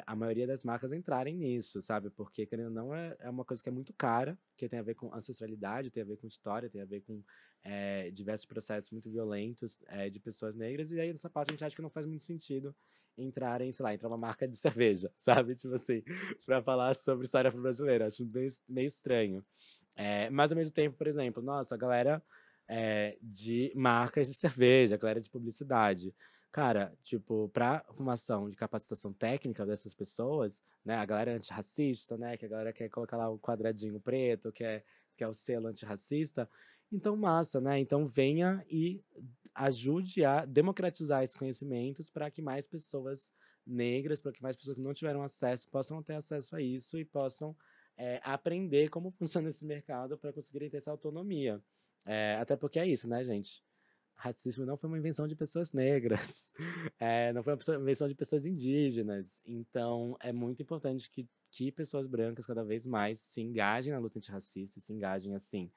a maioria das marcas entrarem nisso, sabe? Porque, querendo ou não, é uma coisa que é muito cara, que tem a ver com ancestralidade, tem a ver com história, tem a ver com diversos processos muito violentos de pessoas negras, e aí nessa parte a gente acha que não faz muito sentido entrarem, sei lá, entrar uma marca de cerveja, sabe? Tipo assim, pra falar sobre história afro-brasileira. Acho meio estranho. Mas ao mesmo tempo, por exemplo, nossa, a galera de marcas de cerveja, a galera de publicidade. Cara, tipo, pra formação de capacitação técnica dessas pessoas, né? A galera antirracista, né? Que a galera quer colocar lá o quadradinho preto, que é o selo antirracista. Então, massa, né? Então venha e ajude a democratizar esses conhecimentos para que mais pessoas negras, para que mais pessoas que não tiveram acesso possam ter acesso a isso e possam aprender como funciona esse mercado para conseguirem ter essa autonomia. Até porque é isso, né, gente? Racismo não foi uma invenção de pessoas negras, não foi uma invenção de pessoas indígenas. Então, é muito importante que pessoas brancas cada vez mais se engajem na luta antirracista e se engajem assim.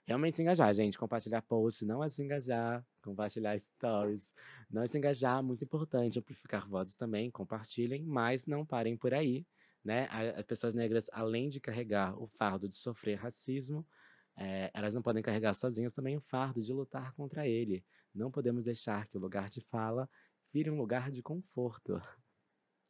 Realmente se engajar, gente. Compartilhar posts não é se engajar. Compartilhar stories não é se engajar. Muito importante. Amplificar votos também. Compartilhem, mas não parem por aí. Né? As pessoas negras, além de carregar o fardo de sofrer racismo, elas não podem carregar sozinhas também o fardo de lutar contra ele. Não podemos deixar que o lugar de fala vire um lugar de conforto.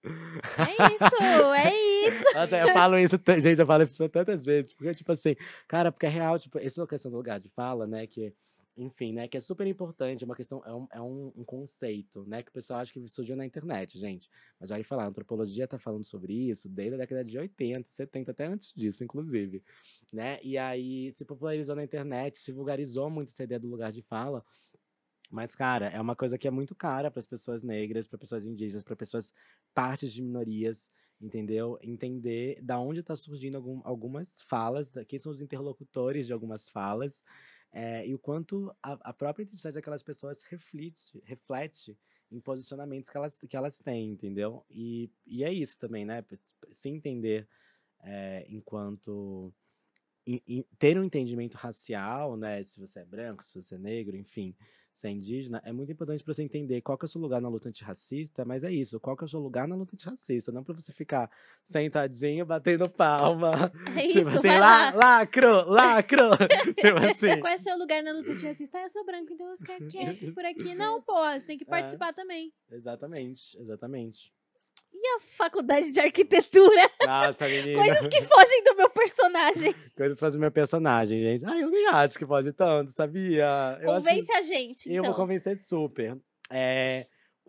É isso, é isso. Nossa, eu falo isso, gente, eu falo isso tantas vezes, porque, tipo assim, cara, porque é real, tipo, essa questão do lugar de fala, né, que, enfim, né, que é super importante, é uma questão, é um conceito, né, que o pessoal acha que surgiu na internet, gente. Mas olha falar, a antropologia tá falando sobre isso desde a década de 80, 70, até antes disso, inclusive, né, e aí se popularizou na internet, se vulgarizou muito essa ideia do lugar de fala, mas, cara, é uma coisa que é muito cara para as pessoas negras, para pessoas indígenas, para pessoas partes de minorias, entendeu? Entender da onde está surgindo algumas falas, quem são os interlocutores de algumas falas, e o quanto a própria identidade daquelas pessoas reflete em posicionamentos que elas têm, entendeu? E é isso também, né? Se entender enquanto ter um entendimento racial, né? Se você é branco, se você é negro, enfim, se é indígena, é muito importante para você entender qual que é o seu lugar na luta antirracista, mas é isso, qual que é o seu lugar na luta antirracista, não para você ficar sentadinho, batendo palma, É tipo isso, assim, vai lá. lacro, lacro, tipo assim. Qual é seu lugar na luta antirracista? Ah, eu sou branco, então eu vou ficar quieto por aqui. Não, pô, você tem que participar também. Exatamente, exatamente. E a faculdade de arquitetura? Nossa, menina. Coisas que fogem do meu personagem. Coisas fazem meu personagem, gente. Eu nem acho que pode tanto, sabia? Eu acho que Convence a gente, eu vou então. convencer super.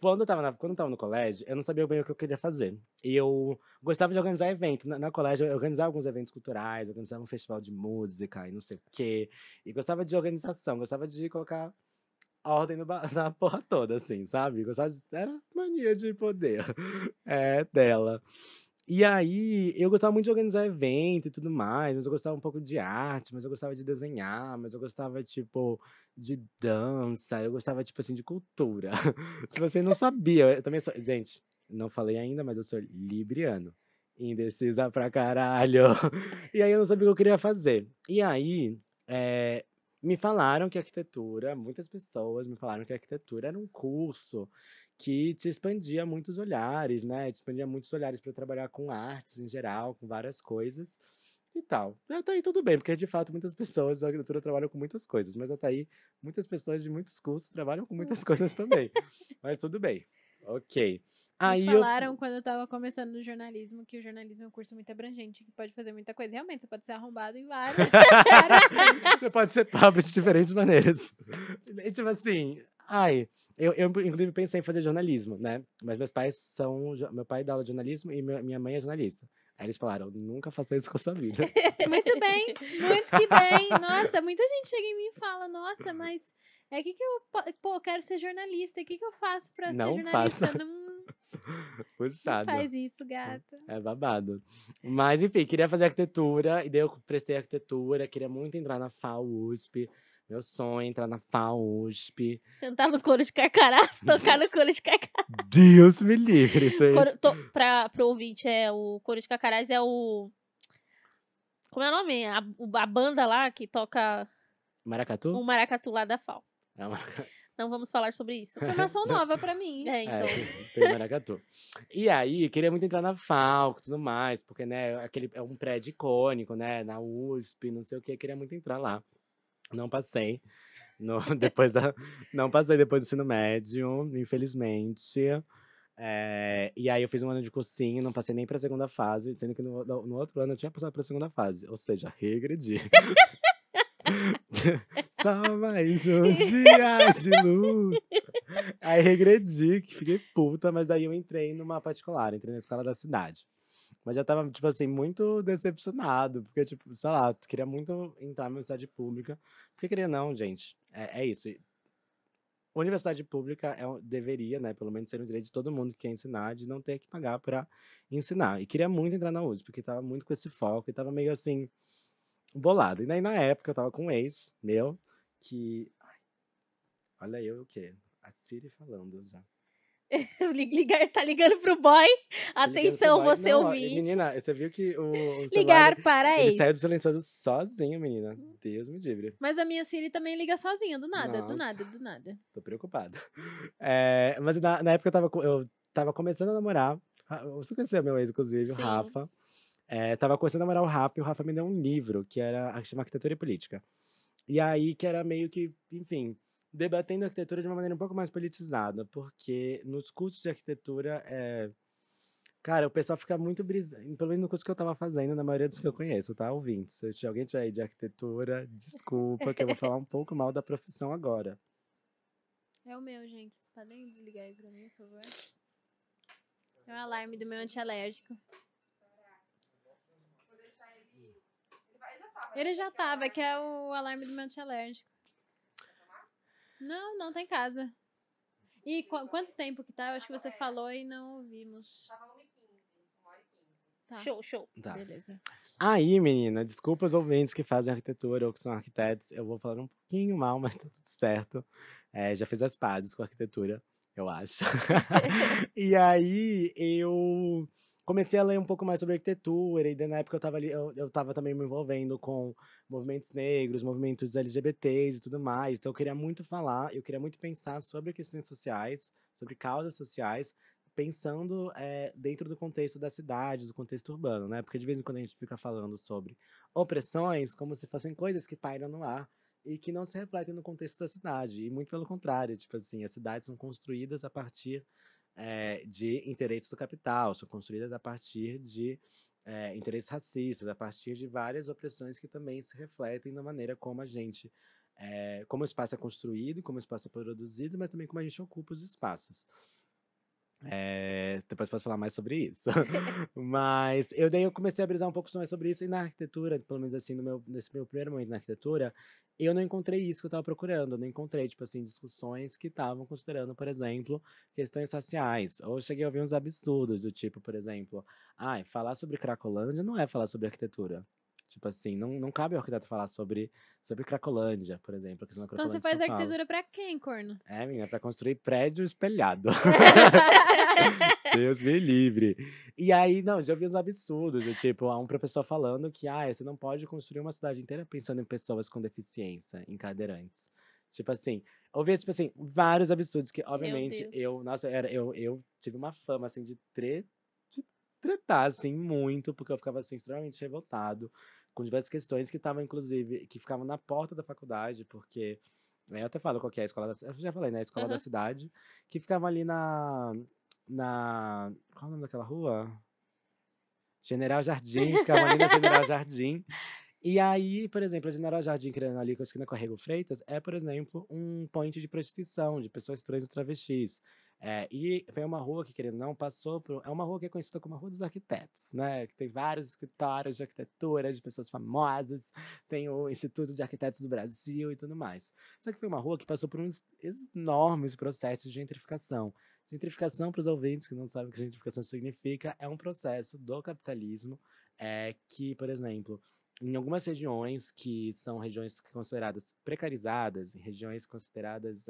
Quando eu tava no colégio, eu não sabia bem o que eu queria fazer. Eu gostava de organizar evento. Na colégio, eu organizava alguns eventos culturais, organizava um festival de música e não sei o quê. E gostava de organização, gostava de colocar ordem na porra toda, assim, sabe? Era mania de poder dela. E aí, eu gostava muito de organizar evento e tudo mais, mas eu gostava um pouco de arte, mas eu gostava de desenhar, mas eu gostava, tipo, de dança, eu gostava, tipo assim, de cultura. Se você não sabia, eu também sou. Gente, não falei ainda, mas eu sou libriano. Indecisa pra caralho. E aí eu não sabia o que eu queria fazer. E aí, me falaram que arquitetura, muitas pessoas me falaram que arquitetura era um curso que te expandia muitos olhares, né? Te expandia muitos olhares para trabalhar com artes em geral, com várias coisas e tal. Até aí tudo bem, porque de fato muitas pessoas da arquitetura trabalham com muitas coisas, mas até aí muitas pessoas de muitos cursos trabalham com muitas coisas também. Mas tudo bem. Ok. Me Aí falaram quando eu tava começando no jornalismo que o jornalismo é um curso muito abrangente, que pode fazer muita coisa. Realmente, você pode ser arrombado em várias, várias frentes. Você pode ser pobre de diferentes maneiras. E, tipo assim, ai, eu inclusive pensei em fazer jornalismo, né? Mas meus pais são. Meu pai dá aula de jornalismo e minha mãe é jornalista. Aí eles falaram: nunca faça isso com a sua vida. Muito bem, muito que bem. Nossa, muita gente chega em mim e fala, nossa, mas é que eu, pô, eu quero ser jornalista, o que eu faço pra ser Não jornalista? faça. Não Puxado. faz isso, gata. É babado. Mas, enfim, queria fazer arquitetura, e daí eu prestei arquitetura, queria muito entrar na FAUSP. Meu sonho é entrar na FAUSP. Cantar no coro de Carcarás, tocar no coro de Carcarás. Deus me livre, gente. Pro ouvinte, o coro de Carcarás é o... Como é o nome? A banda lá que toca Maracatu? o maracatu lá da FAO. É uma... Não vamos falar sobre isso. Informação nova pra mim. É, então. tem maracatu. E aí, queria muito entrar na FAO e tudo mais, porque, né, é um prédio icônico, né, na USP, não sei o que, queria muito entrar lá. Não passei. Não passei depois do ensino médio, infelizmente. E aí eu fiz um ano de cursinho, não passei nem pra segunda fase, sendo que no outro ano eu tinha passado pra segunda fase. Ou seja, regredi. Só mais um dia de luta. Aí regredi, que fiquei puta, mas aí eu entrei numa particular, entrei na escola da cidade. Mas já tava, tipo assim, muito decepcionado, porque, tipo, sei lá, queria muito entrar na universidade pública. Porque queria não, gente. É isso. Universidade pública deveria, né, pelo menos ser um direito de todo mundo que quer ensinar, de não ter que pagar pra ensinar. E queria muito entrar na USP, porque tava muito com esse foco e tava meio assim, bolado. E daí na época eu tava com um ex meu, que. Ai, olha eu o quê? A Siri falando já. Tá ligando pro boy. Tô ligando pro Atenção, boy. você Não, ó, ouvinte. menina, você viu que o celular, Ligar para ele ex. saiu do silencioso sozinho, menina. Deus me livre. Mas a minha Siri também liga sozinha, do nada, do Nossa. nada, do nada. Tô preocupado. Mas na época eu tava começando a namorar. Você conheceu meu ex, inclusive, o Sim. Rafa. Tava começando a namorar o Rafa e o Rafa me deu um livro que chama Arquitetura e Política. E aí que era meio que, enfim, debatendo a arquitetura de uma maneira um pouco mais politizada, porque nos cursos de arquitetura, cara, o pessoal fica muito brisando, pelo menos no curso que eu tava fazendo, na maioria dos que eu conheço, tá, ouvintes? Se alguém tiver aí de arquitetura, desculpa, que eu vou falar um pouco mal da profissão agora. É o meu, gente. Vocês podem desligar aí pra mim, por favor? É o alarme do meu antialérgico. Ele já tava, que é o alarme do meu antialérgico. Não, não tá em casa. E quanto tempo que tá? Eu acho que você falou e não ouvimos. Tava 1h15, 1h15. Tá, Show. Tá. beleza. Aí, menina, desculpa os ouvintes que fazem arquitetura ou que são arquitetos. Eu vou falar um pouquinho mal, mas tá tudo certo. Já fiz as pazes com a arquitetura, eu acho. E aí, eu comecei a ler um pouco mais sobre arquitetura. E daí, na época eu tava ali, eu tava também me envolvendo com movimentos negros, movimentos LGBTs e tudo mais. Então, eu queria muito falar, eu queria muito pensar sobre questões sociais, sobre causas sociais, pensando dentro do contexto da cidade, do contexto urbano, né? Porque de vez em quando a gente fica falando sobre opressões como se fossem coisas que pairam no ar e que não se refletem no contexto da cidade. E muito pelo contrário, tipo assim, as cidades são construídas a partir de interesses do capital, são construídas a partir de interesses racistas, a partir de várias opressões que também se refletem na maneira como a gente, como o espaço é construído, como o espaço é produzido, mas também como a gente ocupa os espaços. Depois posso falar mais sobre isso. Mas daí eu comecei a brisar um pouco mais sobre isso, e na arquitetura, pelo menos assim, nesse meu primeiro momento na arquitetura, eu não encontrei isso que eu estava procurando. Eu não encontrei, tipo assim, discussões que estavam considerando, por exemplo, questões raciais. Ou eu cheguei a ouvir uns absurdos, do tipo, por exemplo, falar sobre Cracolândia não é falar sobre arquitetura. Tipo assim, não cabe ao arquiteto falar sobre Cracolândia, por exemplo, a questão da Então você Cracolândia de faz São Paulo. arquitetura pra quem, corno? É, menina, pra construir prédio espelhado. Deus me livre. E aí, não, já vi uns absurdos, do tipo, há um professor falando que, você não pode construir uma cidade inteira pensando em pessoas com deficiência, em cadeirantes. Tipo assim, ouvi, tipo assim, vários absurdos que, obviamente, Deus. nossa, eu tive uma fama, assim, de tretar, assim, muito, porque eu ficava, assim, extremamente revoltado com diversas questões que estavam, inclusive, que ficavam na porta da faculdade, porque eu até falo qual que é a escola da cidade. Eu já falei, né? A escola da Aham. cidade, que ficava ali na. Qual é o nome daquela rua? General Jardim, ficava ali na General Jardim. E aí, por exemplo, a General Jardim, criando ali com a esquina com a Rego Freitas, é, por exemplo, um point de prostituição, de pessoas trans e travestis. E foi uma rua que, querendo ou não, passou por. É uma rua que é conhecida como a Rua dos Arquitetos, né? Que tem vários escritórios de arquitetura, de pessoas famosas, tem o Instituto de Arquitetos do Brasil e tudo mais. Só que foi uma rua que passou por uns enormes processos de gentrificação. Gentrificação, para os ouvintes que não sabem o que gentrificação significa, é um processo do capitalismo que, por exemplo, em algumas regiões que são regiões consideradas precarizadas, em regiões consideradas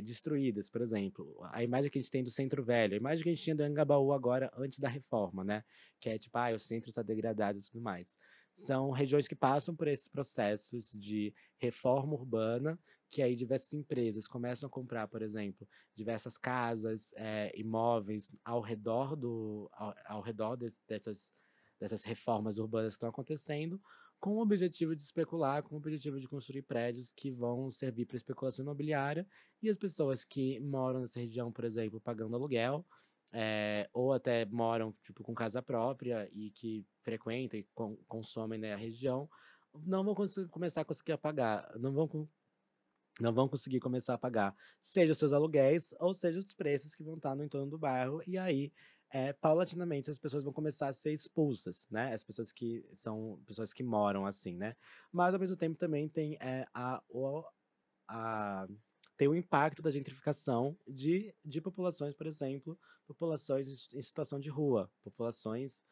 destruídas, por exemplo, a imagem que a gente tem do Centro Velho, a imagem que a gente tinha do Anhangabaú agora, antes da reforma, né? Que é tipo, o centro está degradado e tudo mais. São regiões que passam por esses processos de reforma urbana, que aí diversas empresas começam a comprar, por exemplo, diversas casas, imóveis ao redor dessas reformas urbanas que estão acontecendo, com o objetivo de especular, com o objetivo de construir prédios que vão servir para especulação imobiliária, e as pessoas que moram nessa região, por exemplo, pagando aluguel, ou até moram tipo, com casa própria e que frequentam e consomem, né, a região, não vão começar a conseguir pagar, não vão conseguir começar a pagar, seja os seus aluguéis, ou seja os preços que vão estar no entorno do bairro, e aí, paulatinamente, as pessoas vão começar a ser expulsas, né? As pessoas que são pessoas que moram assim, né? Mas, ao mesmo tempo, também tem a tem o impacto da gentrificação de populações, por exemplo, populações em situação de rua, populações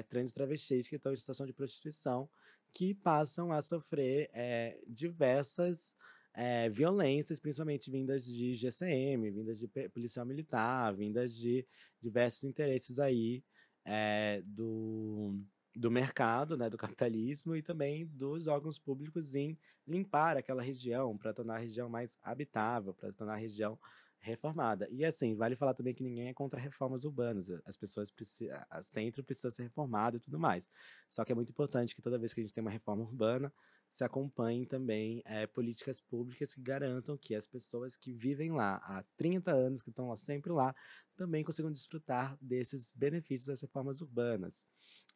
trans e travestis que estão em situação de prostituição, que passam a sofrer diversas violências, principalmente vindas de GCM, vindas de policial militar, vindas de diversos interesses aí do mercado, né, do capitalismo e também dos órgãos públicos em limpar aquela região para tornar a região mais habitável, para tornar a região reformada. E assim, vale falar também que ninguém é contra reformas urbanas. As pessoas precisam, o centro precisa ser reformado e tudo mais. Só que é muito importante que toda vez que a gente tem uma reforma urbana, se acompanhem também políticas públicas que garantam que as pessoas que vivem lá há 30 anos, que estão lá sempre lá, também consigam desfrutar desses benefícios das reformas urbanas.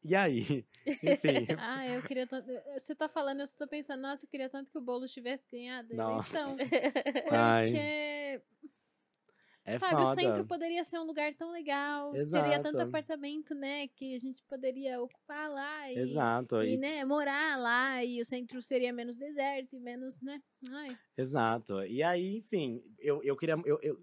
E aí, enfim, Eu queria tanto. Você tá falando, eu só tô pensando, nossa, eu queria tanto que o Boulos tivesse ganhado a nossa, eleição. ai, Porque, é sabe, o centro foda. poderia ser um lugar tão legal, teria tanto Exato, apartamento, né, que a gente poderia ocupar lá exato. né, morar lá, e o centro seria menos deserto e menos, né? Ai. Exato. E aí, enfim, eu queria,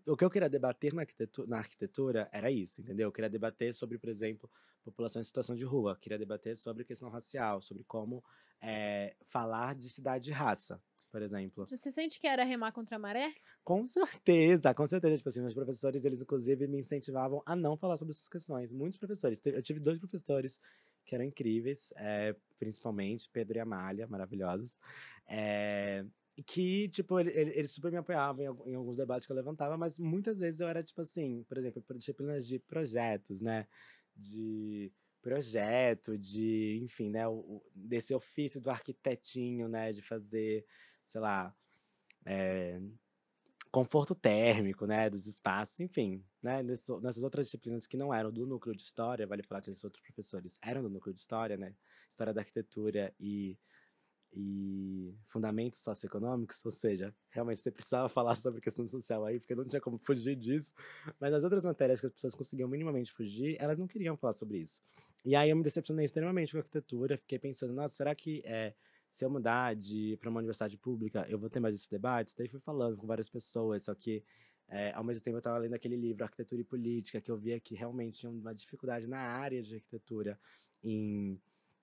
o que eu queria debater na arquitetura era isso, entendeu? Eu queria debater sobre, por exemplo, população em situação de rua, eu queria debater sobre questão racial, sobre como falar de cidade de raça, por exemplo. Você sente que era remar contra a maré? Com certeza, com certeza. Tipo assim, meus professores, eles inclusive me incentivavam a não falar sobre essas questões. Muitos professores. Eu tive dois professores que eram incríveis, principalmente Pedro e Amália, maravilhosos. E que, tipo, eles super me apoiavam em alguns debates que eu levantava, mas muitas vezes eu era, tipo assim, por exemplo, disciplinas de projetos, né? De projeto, enfim, né? Desse ofício do arquitetinho, né? De fazer, sei lá, conforto térmico, né, dos espaços, enfim, né, nessas outras disciplinas que não eram do núcleo de história, vale falar que esses outros professores eram do núcleo de história, né, história da arquitetura e fundamentos socioeconômicos, ou seja, realmente você precisava falar sobre questão social aí, porque não tinha como fugir disso, mas as outras matérias que as pessoas conseguiam minimamente fugir, elas não queriam falar sobre isso. E aí eu me decepcionei extremamente com a arquitetura, fiquei pensando, nossa, será que se eu mudar para uma universidade pública, eu vou ter mais esses debates? Daí fui falando com várias pessoas, só que ao mesmo tempo eu estava lendo aquele livro, Arquitetura e Política, que eu via que realmente tinha uma dificuldade na área de arquitetura em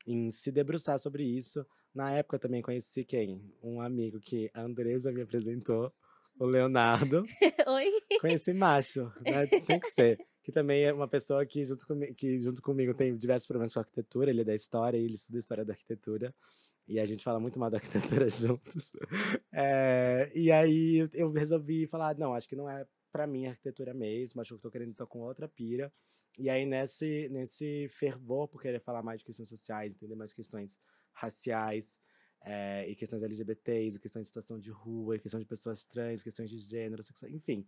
em se debruçar sobre isso. Na época eu também conheci quem? Um amigo que a Andresa me apresentou, o Leonardo. Oi? Conheci macho, né? Tem que ser. Que também é uma pessoa que junto comigo tem diversos problemas com arquitetura. Ele é da história, ele estuda história da arquitetura. E a gente fala muito mal da arquitetura juntos. E aí eu resolvi falar, não, acho que não é pra mim arquitetura mesmo, acho que eu tô querendo estar com outra pira. E aí nesse fervor por querer falar mais de questões sociais, entender mais questões raciais, e questões LGBTs, e questões de situação de rua, e questão de pessoas trans, questões de gênero, enfim,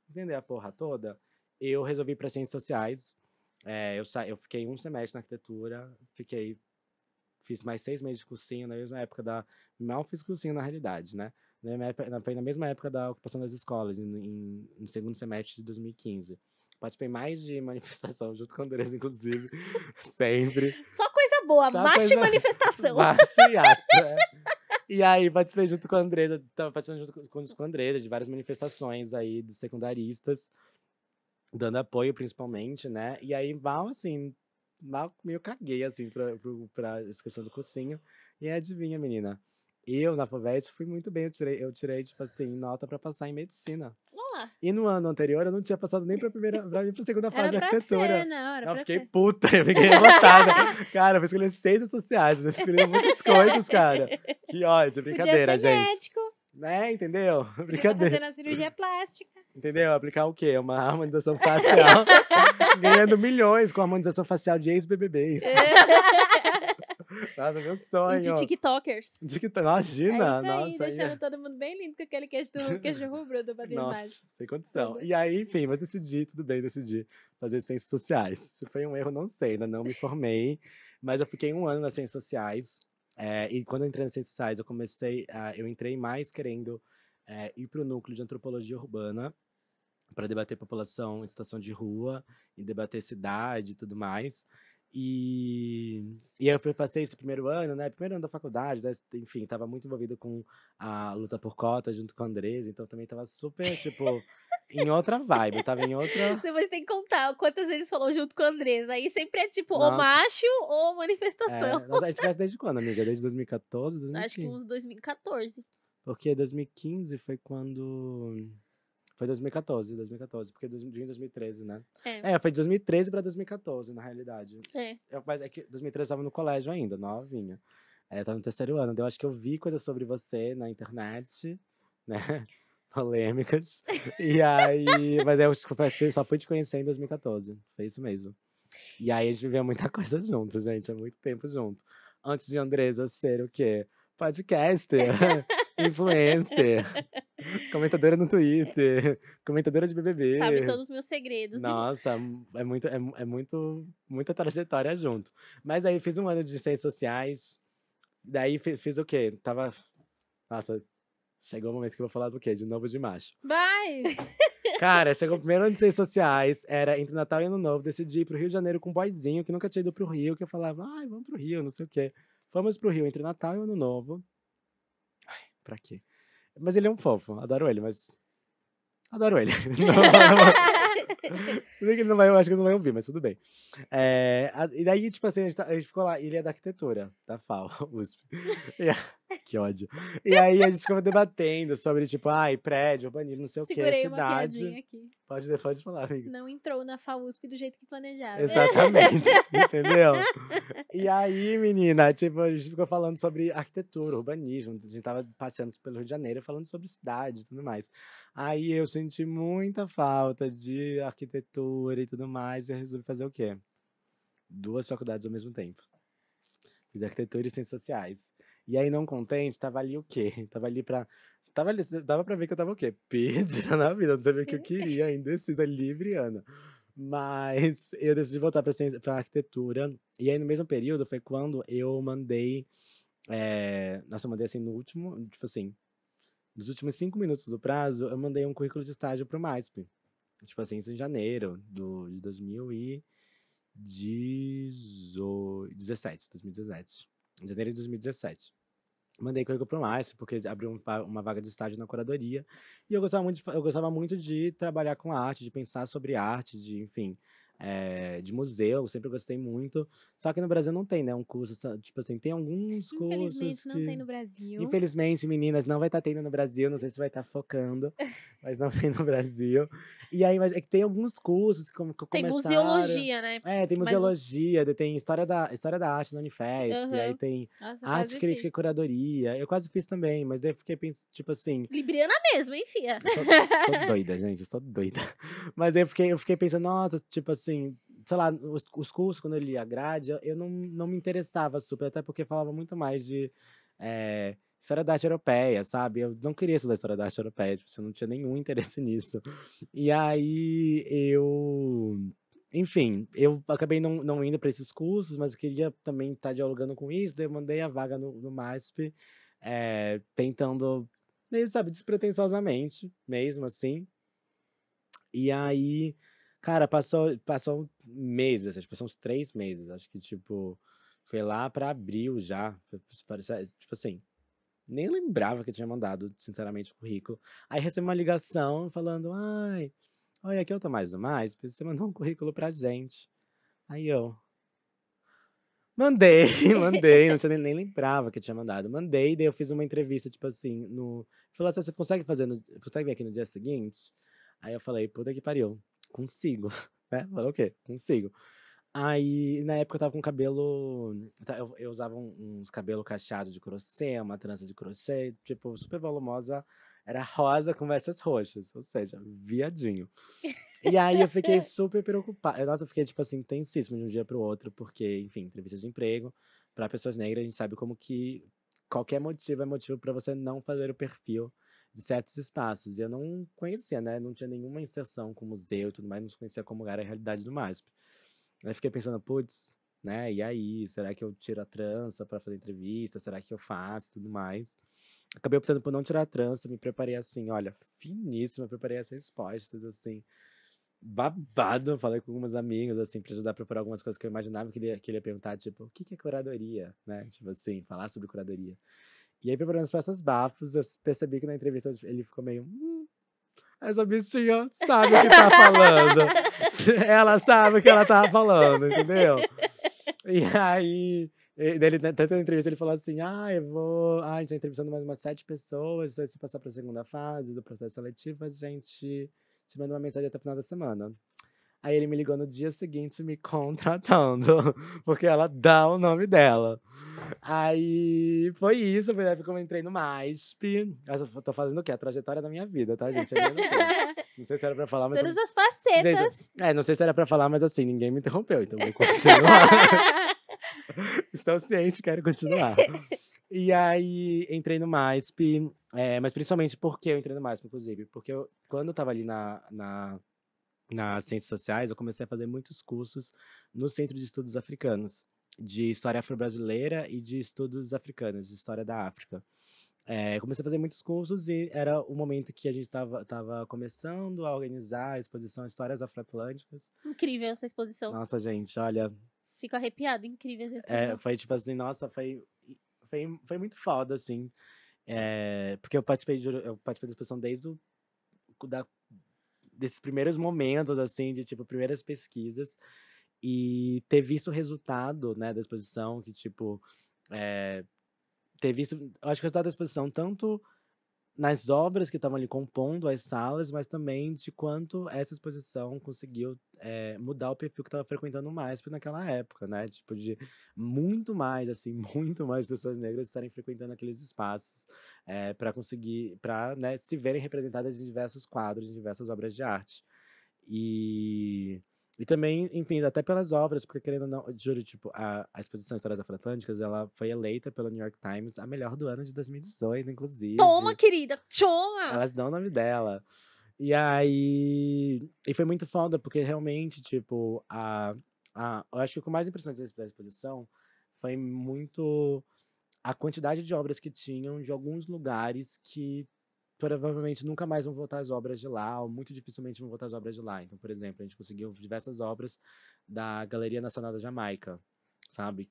entender a porra toda, eu resolvi ir para ciências sociais. Eu fiquei um semestre na arquitetura, fiz mais 6 meses de cursinho, na mesma época da. Mal fiz cursinho na realidade, né? Foi na mesma época da ocupação das escolas, no segundo semestre de 2015. Participei mais de manifestação, junto com a Andressa, inclusive, sempre. Só coisa boa, Só macho e coisa- manifestação. Macho e ato, é. E aí participei junto com a Andressa, tava participando junto com a Andressa de várias manifestações aí dos secundaristas, dando apoio principalmente, né? E aí mal meio caguei, assim, pra essa questão do cursinho. E adivinha, menina? Eu, na FUVEST, fui muito bem. Eu tirei, tipo assim, nota pra passar em medicina. Vamos lá. E no ano anterior, eu não tinha passado nem pra segunda fase Era de pra arquitetura. ser, não, era Não, eu pra fiquei ser. puta, eu fiquei revoltada. Cara, eu fui escolher ciências sociais, eu escolhi muitas coisas, cara. Que ódio, brincadeira, Podia ser gente. médico, Né, entendeu? podia estar Brincadeira. fazendo a cirurgia plástica. Entendeu? Aplicar o quê? Uma harmonização facial. Ganhando milhões com harmonização facial de ex-BBBs. Nossa, meu E sonho. de TikTokers. Imagina. É isso aí, Nossa, deixando todo mundo bem lindo com aquele queijo rubro do Padrinho Nossa, Mágico. sem condição. Tudo. E aí, enfim, mas tudo bem, decidi fazer ciências sociais. Se foi um erro, não sei, ainda não me formei, mas eu fiquei um ano nas ciências sociais. E quando eu entrei nas ciências sociais, eu entrei mais querendo ir para o núcleo de antropologia urbana, para debater população em situação de rua e debater cidade e tudo mais. E eu passei esse primeiro ano, né? Primeiro ano da faculdade, né, enfim, estava muito envolvido com a luta por cotas junto com a Andresa, então também estava super, tipo, em outra vibe, eu tava em outra. Depois tem que contar quantas vezes falou junto com a Andresa. Aí sempre é tipo, ou Nossa. macho ou manifestação. Nossa, a gente conhece desde quando, amiga? Desde 2014, Acho que 2015? uns 2014. Porque 2015 foi quando. Foi 2014, porque em 2013, né? Foi de 2013 pra 2014, na realidade. Mas é que 2013 eu tava no colégio ainda, novinha. Tava no terceiro ano. Eu acho que eu vi coisas sobre você na internet, né? Polêmicas. Mas eu só fui te conhecer em 2014. Foi isso mesmo. E aí a gente viveu muita coisa junto, gente. Há muito tempo junto. Antes de Andresa ser o quê? Podcaster, influencer, comentadora no Twitter, comentadora de BBB. Sabe todos os meus segredos. Nossa, muita trajetória junto. Mas aí fiz um ano de ciências sociais. Daí fiz o quê? Nossa, chegou o momento que eu vou falar do quê? De novo de macho. Vai! Cara, chegou o primeiro ano de ciências sociais, era entre Natal e Ano Novo, decidi ir pro Rio de Janeiro com um boyzinho, que nunca tinha ido pro Rio, que eu falava, ai, vamos pro Rio, não sei o quê. Fomos pro Rio entre Natal e Ano Novo. Ai, pra quê? Mas ele é um fofo, adoro ele, mas... Adoro ele. Tudo bem que ele não vai, eu acho que ele não vai ouvir, mas tudo bem. E daí, tipo assim, a gente ficou lá, ele é da arquitetura, da FAO, USP. Que ódio. E aí a gente ficava debatendo sobre, tipo, prédio, urbanismo, não sei o que, Segurei uma cidade. piadinha aqui. Pode falar, amiga. Não entrou na FAUSP do jeito que planejava. Exatamente, entendeu? E aí, menina, tipo, a gente ficou falando sobre arquitetura, urbanismo, a gente tava passeando pelo Rio de Janeiro, falando sobre cidade e tudo mais. Aí eu senti muita falta de arquitetura e tudo mais, e eu resolvi fazer o quê? 2 faculdades ao mesmo tempo. Fiz arquitetura e ciências sociais. E aí, não contente, tava ali o quê? Dava pra ver que eu tava o quê? Perdida na vida, não sabia o que eu queria, indecisa, libriana. Mas eu decidi voltar pra arquitetura. E aí, no mesmo período, foi quando eu mandei. Nossa, eu mandei assim no último, tipo assim, nos últimos 5 minutos do prazo, eu mandei um currículo de estágio pro MASP. Tipo assim, isso em janeiro de 2017. Em janeiro de 2017. Mandei currículo pro Márcio, porque abriu uma vaga de estágio na curadoria. E eu gostava muito de trabalhar com arte, de pensar sobre arte, de, enfim, de museu, eu sempre gostei muito. Só que no Brasil não tem, né, um curso, tipo assim, tem alguns cursos Infelizmente não tem que no Brasil. infelizmente, meninas, não vai estar tendo no Brasil, não sei se vai estar focando, mas não tem no Brasil. E aí, mas é que tem alguns cursos que Tem começaram. museologia, né? Tem Mas não. museologia, tem história da arte na Unifesp, aí Aham. tem Nossa, eu arte quase crítica e fiz. curadoria. Eu quase fiz também, mas daí eu fiquei pensando, tipo assim, Libriana mesmo, hein, fia? sou doida, gente, sou doida. Mas daí eu fiquei pensando, nossa, tipo assim, sei lá, os cursos, quando eu li a grade, eu não me interessava super, até porque falava muito mais de história da arte europeia, sabe? Eu não queria estudar história da arte europeia, tipo, eu não tinha nenhum interesse nisso. E aí enfim, eu acabei não indo para esses cursos, mas queria também estar dialogando com isso, daí eu mandei a vaga no MASP, tentando, meio, sabe, despretensiosamente, mesmo assim. E aí, cara, passou meses, acho que passou uns 3 meses, acho que, tipo, foi lá pra abril já, tipo assim, nem lembrava que eu tinha mandado, sinceramente, o currículo. Aí recebi uma ligação falando: "Ai, oi, aqui é o Tomás do Mais, você mandou um currículo pra gente". Aí eu: "Mandei, mandei", não tinha nem lembrava que eu tinha mandado. Mandei, daí eu fiz uma entrevista, tipo assim, no falou assim: "Você consegue vir aqui no dia seguinte?". Aí eu falei: "Puta que pariu, consigo", né, falei: "O quê? Consigo". Aí, na época eu estava com cabelo, eu usava uns cabelo cacheado de crochê, uma trança de crochê, tipo, super volumosa, era rosa com mechas roxas, ou seja, viadinho. E aí eu fiquei super preocupado. Nossa, eu fiquei, tipo assim, tensíssimo de um dia para o outro, porque, enfim, entrevista de emprego, para pessoas negras, a gente sabe como que qualquer motivo é motivo para você não fazer o perfil de certos espaços. E eu não conhecia, né? Não tinha nenhuma inserção com museu e tudo mais, não conhecia como era a realidade do MASP. Aí fiquei pensando, putz, né? E aí, será que eu tiro a trança para fazer entrevista? Será que eu faço e tudo mais? Acabei optando por não tirar a trança, me preparei assim, olha, finíssima, preparei as respostas, assim, babado. Falei com algumas amigas, assim, pra ajudar a preparar algumas coisas que eu imaginava que ele ia perguntar, tipo, o que que é curadoria, né? Tipo assim, falar sobre curadoria. E aí, preparando as peças bafos, eu percebi que na entrevista ele ficou meio, essa bichinha sabe o que tá falando. Ela sabe o que ela tava falando, entendeu? E aí, tanto na entrevista ele falou assim: a gente tá entrevistando mais umas 7 pessoas, aí se passar pra segunda fase do processo seletivo, a gente te manda uma mensagem até o final da semana. Aí ele me ligou no dia seguinte me contratando, porque ela dá o nome dela. Aí foi isso, foi na época que eu entrei no MASP. Eu tô fazendo o quê? A trajetória da minha vida, tá, gente? Chegando no fim. Não sei se era pra falar, mas. Todas as Gente, facetas. não sei se era pra falar, mas assim, ninguém me interrompeu, então vou continuar. Estou ciente, quero continuar. E aí, entrei no MASP, mas principalmente porque eu entrei no MASP, inclusive, porque quando eu tava ali nas Ciências Sociais, eu comecei a fazer muitos cursos no Centro de Estudos Africanos, de História Afro-Brasileira e de Estudos Africanos, de História da África. Comecei a fazer muitos cursos e era o momento que a gente tava começando a organizar a exposição Histórias Afro-Atlânticas. Incrível essa exposição. Nossa, gente, olha, Fico arrepiado, incrível essa exposição. foi tipo assim, nossa, foi muito foda, assim. Porque eu participei da exposição desde da, desses primeiros momentos, assim, de tipo, primeiras pesquisas. E ter visto o resultado, né, da exposição, que tipo, ter visto, eu acho que o resultado da exposição, tanto nas obras que estavam ali compondo as salas, mas também de quanto essa exposição conseguiu mudar o perfil que estava frequentando o MASP naquela época, né? Tipo, de muito mais, assim, muito mais pessoas negras estarem frequentando aqueles espaços para conseguir, para, né, se verem representadas em diversos quadros, em diversas obras de arte. E também, enfim, até pelas obras, porque querendo ou não, eu juro, tipo, a exposição Histórias Afro-Atlânticas, ela foi eleita pelo New York Times a melhor do ano de 2018, Toma, inclusive. querida, toma! Elas dão o nome dela. E aí. E foi muito foda, porque realmente, tipo, eu acho que o que mais impressionante da exposição foi muito a quantidade de obras que tinham de alguns lugares que provavelmente nunca mais vão voltar as obras de lá, ou muito dificilmente vão voltar as obras de lá. Então, por exemplo, a gente conseguiu diversas obras da Galeria Nacional da Jamaica, sabe?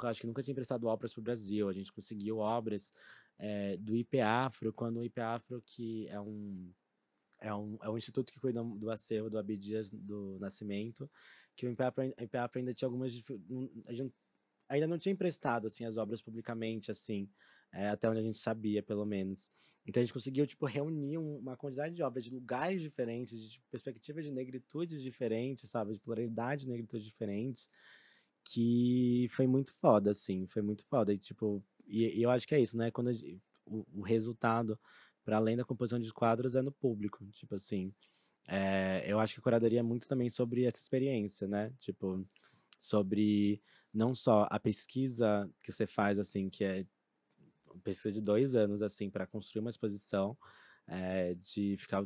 Acho que nunca tinha emprestado obras para o Brasil. A gente conseguiu obras do IP Afro, quando o IP Afro, que é um instituto que cuida do acervo do Abdias do Nascimento, que o INPEAP ainda tinha algumas a gente ainda não tinha emprestado assim as obras publicamente, assim, até onde a gente sabia, pelo menos. Então a gente conseguiu tipo reunir uma quantidade de obras de lugares diferentes, de tipo, perspectivas de negritudes diferentes, sabe, de pluralidade de negritudes diferentes, que foi muito foda, assim, foi muito foda. E tipo, e eu acho que é isso, né? Quando o resultado, para além da composição de quadros, é no público, tipo assim. Eu acho que a curadoria é muito também sobre essa experiência, né? Tipo, sobre não só a pesquisa que você faz, assim, que é uma pesquisa de 2 anos, assim, para construir uma exposição, de ficar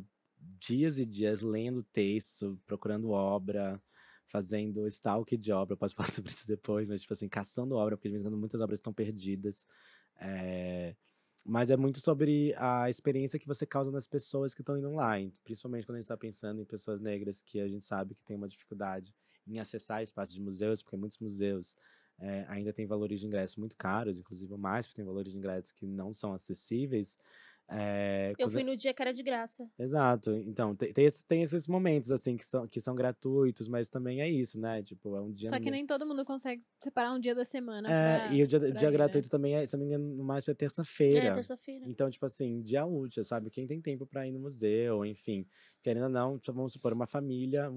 dias e dias lendo texto, procurando obra, fazendo stalk de obra, eu posso falar sobre isso depois, mas, tipo assim, caçando obra, porque de vez em quando muitas obras estão perdidas. É, mas é muito sobre a experiência que você causa nas pessoas que estão indo online, principalmente quando a gente está pensando em pessoas negras que a gente sabe que tem uma dificuldade em acessar espaços de museus, porque muitos museus ainda têm valores de ingresso muito caros, inclusive o MASP tem valores de ingresso que não são acessíveis. Eu fui no dia que era de graça. Exato. Então, tem esses momentos, assim, que são gratuitos, mas também é isso, né? Tipo, é um dia... Só que nem todo mundo consegue separar um dia da semana E o dia pra ir, né? gratuito também se não me engano, no mais é É, terça-feira. terça-feira. Então, tipo assim, dia útil, sabe? Quem tem tempo pra ir no museu, enfim. Querendo ou não, tipo, vamos supor uma família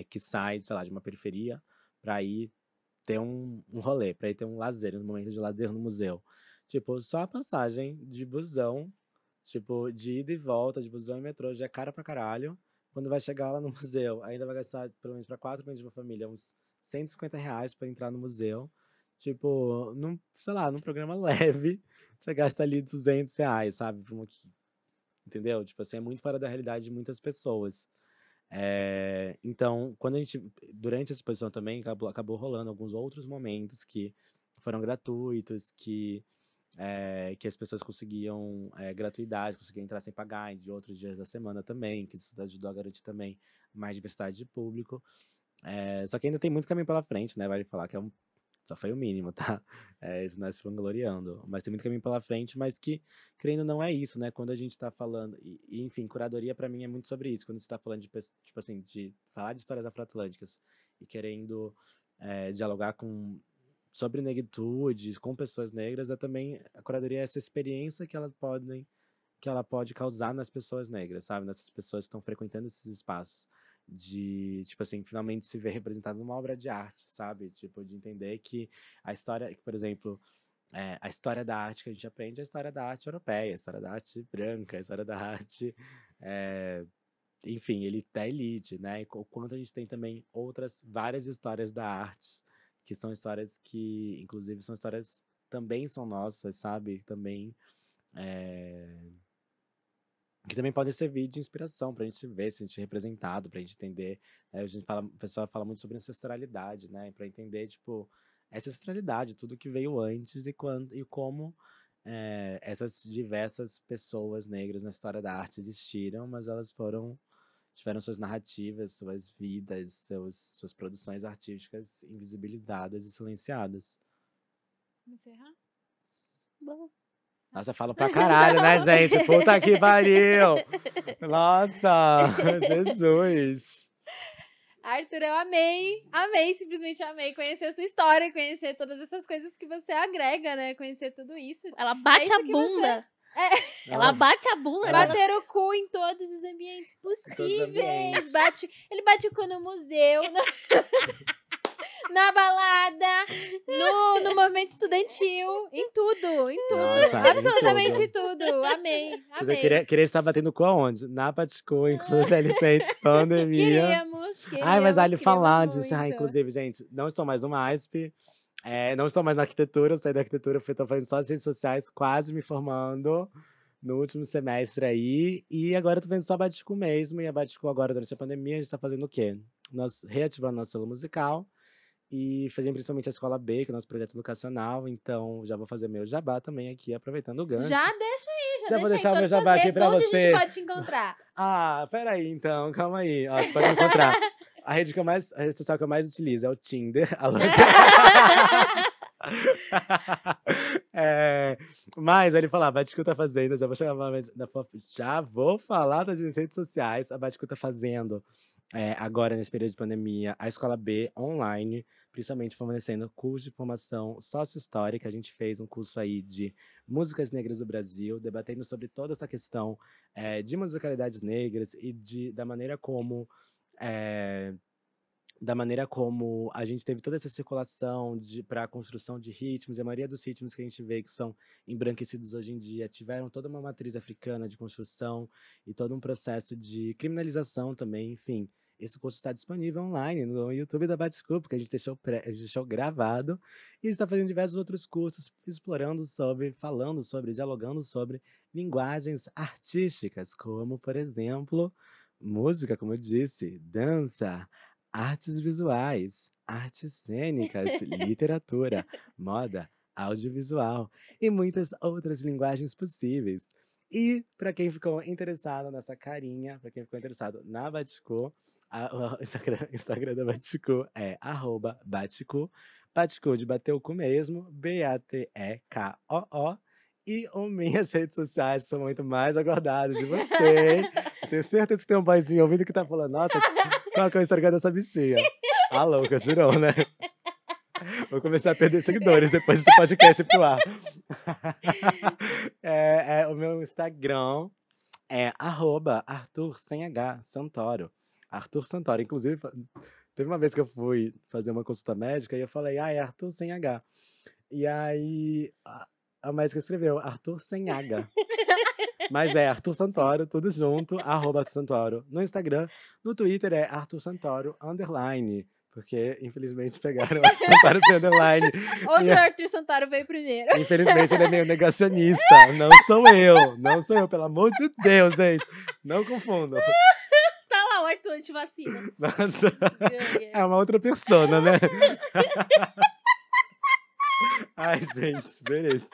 que sai, sei lá, de uma periferia pra ir ter um rolê, pra ir ter um lazer, um momento de lazer no museu. Tipo, só a passagem de busão, tipo, de ida e volta, de busão e metrô, já é cara pra caralho. Quando vai chegar lá no museu, ainda vai gastar, pelo menos pra 4 membros de uma família, uns R$ 150 pra entrar no museu. Tipo, sei lá, num programa leve, você gasta ali R$ 200, sabe? Entendeu? Tipo assim, é muito fora da realidade de muitas pessoas. Então, durante a exposição também, acabou rolando alguns outros momentos que foram gratuitos, que as pessoas conseguiam gratuidade, conseguiam entrar sem pagar, de outros dias da semana também, que isso ajudou a garantir também mais diversidade de público. Só que ainda tem muito caminho pela frente, né? Vale falar que só foi o mínimo, tá? Isso nós vangloriando. Mas tem muito caminho pela frente, mas que, querendo, não é isso, né? Quando a gente tá falando. Enfim, curadoria pra mim é muito sobre isso. Quando você tá falando tipo assim, de falar de histórias afroatlânticas e querendo dialogar sobre negritude, com pessoas negras, também a curadoria é essa experiência que ela pode causar nas pessoas negras, sabe? Nessas pessoas que estão frequentando esses espaços. De, tipo assim, finalmente se ver representado numa obra de arte, sabe? Tipo, de entender que a história, por exemplo, a história da arte que a gente aprende é a história da arte europeia, a história da arte branca, a história da arte, enfim, ele da elite, né? E o quanto a gente tem também várias histórias da arte, que são histórias que, inclusive, são histórias também são nossas, sabe? Também que também podem servir de inspiração para a gente se ver, se sentir representado, para a gente entender. O pessoal fala muito sobre ancestralidade, né? Para entender, tipo, essa ancestralidade, tudo que veio antes e como essas diversas pessoas negras na história da arte existiram, mas elas tiveram suas narrativas, suas vidas, suas produções artísticas invisibilizadas e silenciadas. Vamos encerrar? Bom. Nossa, eu falo pra caralho, né, gente? Puta que pariu! Nossa, Jesus! Arthur, eu simplesmente amei conhecer a sua história, conhecer todas essas coisas que você agrega, né? Conhecer tudo isso. Ela bate isso a que bunda. você- Ela bate a bunda. Bater o cu em todos os ambientes possíveis. ambientes. Ele bate o cu no museu, na balada, no movimento estudantil, em tudo. Nossa, em Absolutamente tudo. Amei. Eu queria estar batendo com aonde? Na Baticu, inclusive, recente pandemia. Queríamos. Mas ali falar queríamos disso, muito. inclusive, gente, não estou mais no MASP, não estou mais na arquitetura, eu saí da arquitetura, estou fazendo só as redes sociais, quase me formando no último semestre aí, e agora eu tô fazendo só a Baticu mesmo, e a Baticu agora, durante a pandemia, a gente tá fazendo o quê? Nós reativando nosso selo musical, e fazendo principalmente a Escola B, que é o nosso projeto educacional, então já vou fazer meu jabá também aqui, aproveitando o gancho. Já deixa aí, Já vou deixa deixar o aí meu todas as jabá aqui redes pra onde você. a gente pode te encontrar. Peraí, então, calma aí. Ó, você pode me encontrar. A rede social que eu mais utilizo é o Tinder. É, mas ele falava, a Baticu tá fazendo, já vou falar das minhas redes sociais. A Baticu tá fazendo, agora nesse período de pandemia, a Escola B online, principalmente fornecendo curso de formação sócio-histórica. A gente fez um curso aí de músicas negras do Brasil, debatendo sobre toda essa questão de musicalidades negras e da maneira como eh, a gente teve toda essa circulação para a construção de ritmos, e a maioria dos ritmos que a gente vê que são embranquecidos hoje em dia tiveram toda uma matriz africana de construção e todo um processo de criminalização também, enfim. Esse curso está disponível online no YouTube da Baticu, porque a gente deixou gravado, e a gente está fazendo diversos outros cursos, explorando sobre, falando sobre, dialogando sobre linguagens artísticas, como, por exemplo, música, como eu disse, dança, artes visuais, artes cênicas, literatura, moda, audiovisual e muitas outras linguagens possíveis. E para quem ficou interessado nessa carinha, para quem ficou interessado na Baticu, o Instagram da Baticu é @Baticu, Baticu de bater o cu mesmo, Batekoo. E as minhas redes sociais são muito mais aguardadas de vocês. Eu tenho certeza que tem um boyzinho ouvindo que tá falando, nossa, qual que é o Instagram dessa bichinha? A louca, jurou, né? Vou começar a perder seguidores depois desse podcast ir pro ar. O meu Instagram é @Arthur sem H, Santoro. Arthur Santoro. Inclusive, teve uma vez que eu fui fazer uma consulta médica e eu falei, é Arthur sem H. E aí a médica escreveu Arthur sem H. Mas é Arthur Santoro, tudo junto, @Arthur Santoro. No Instagram, no Twitter é Arthur Santoro, _, porque infelizmente pegaram Arthur Santoro sem underline. Outro Arthur Santoro veio primeiro. Infelizmente ele é meio negacionista. Não sou eu, pelo amor de Deus, gente. Não confundam. Tá lá o Arthur antivacina. Nossa, Ganha. é uma outra pessoa, né? Ai, gente, beleza.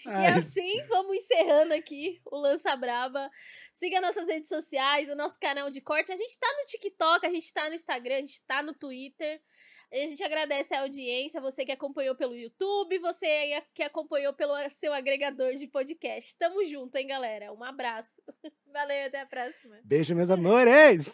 E assim, vamos encerrando aqui o Lança Braba. Siga nossas redes sociais, o nosso canal de corte. A gente tá no TikTok, a gente tá no Instagram, a gente tá no Twitter. A gente agradece a audiência, você que acompanhou pelo YouTube, você que acompanhou pelo seu agregador de podcast. Tamo junto, hein, galera? Um abraço. Valeu, até a próxima. Beijo, meus amores!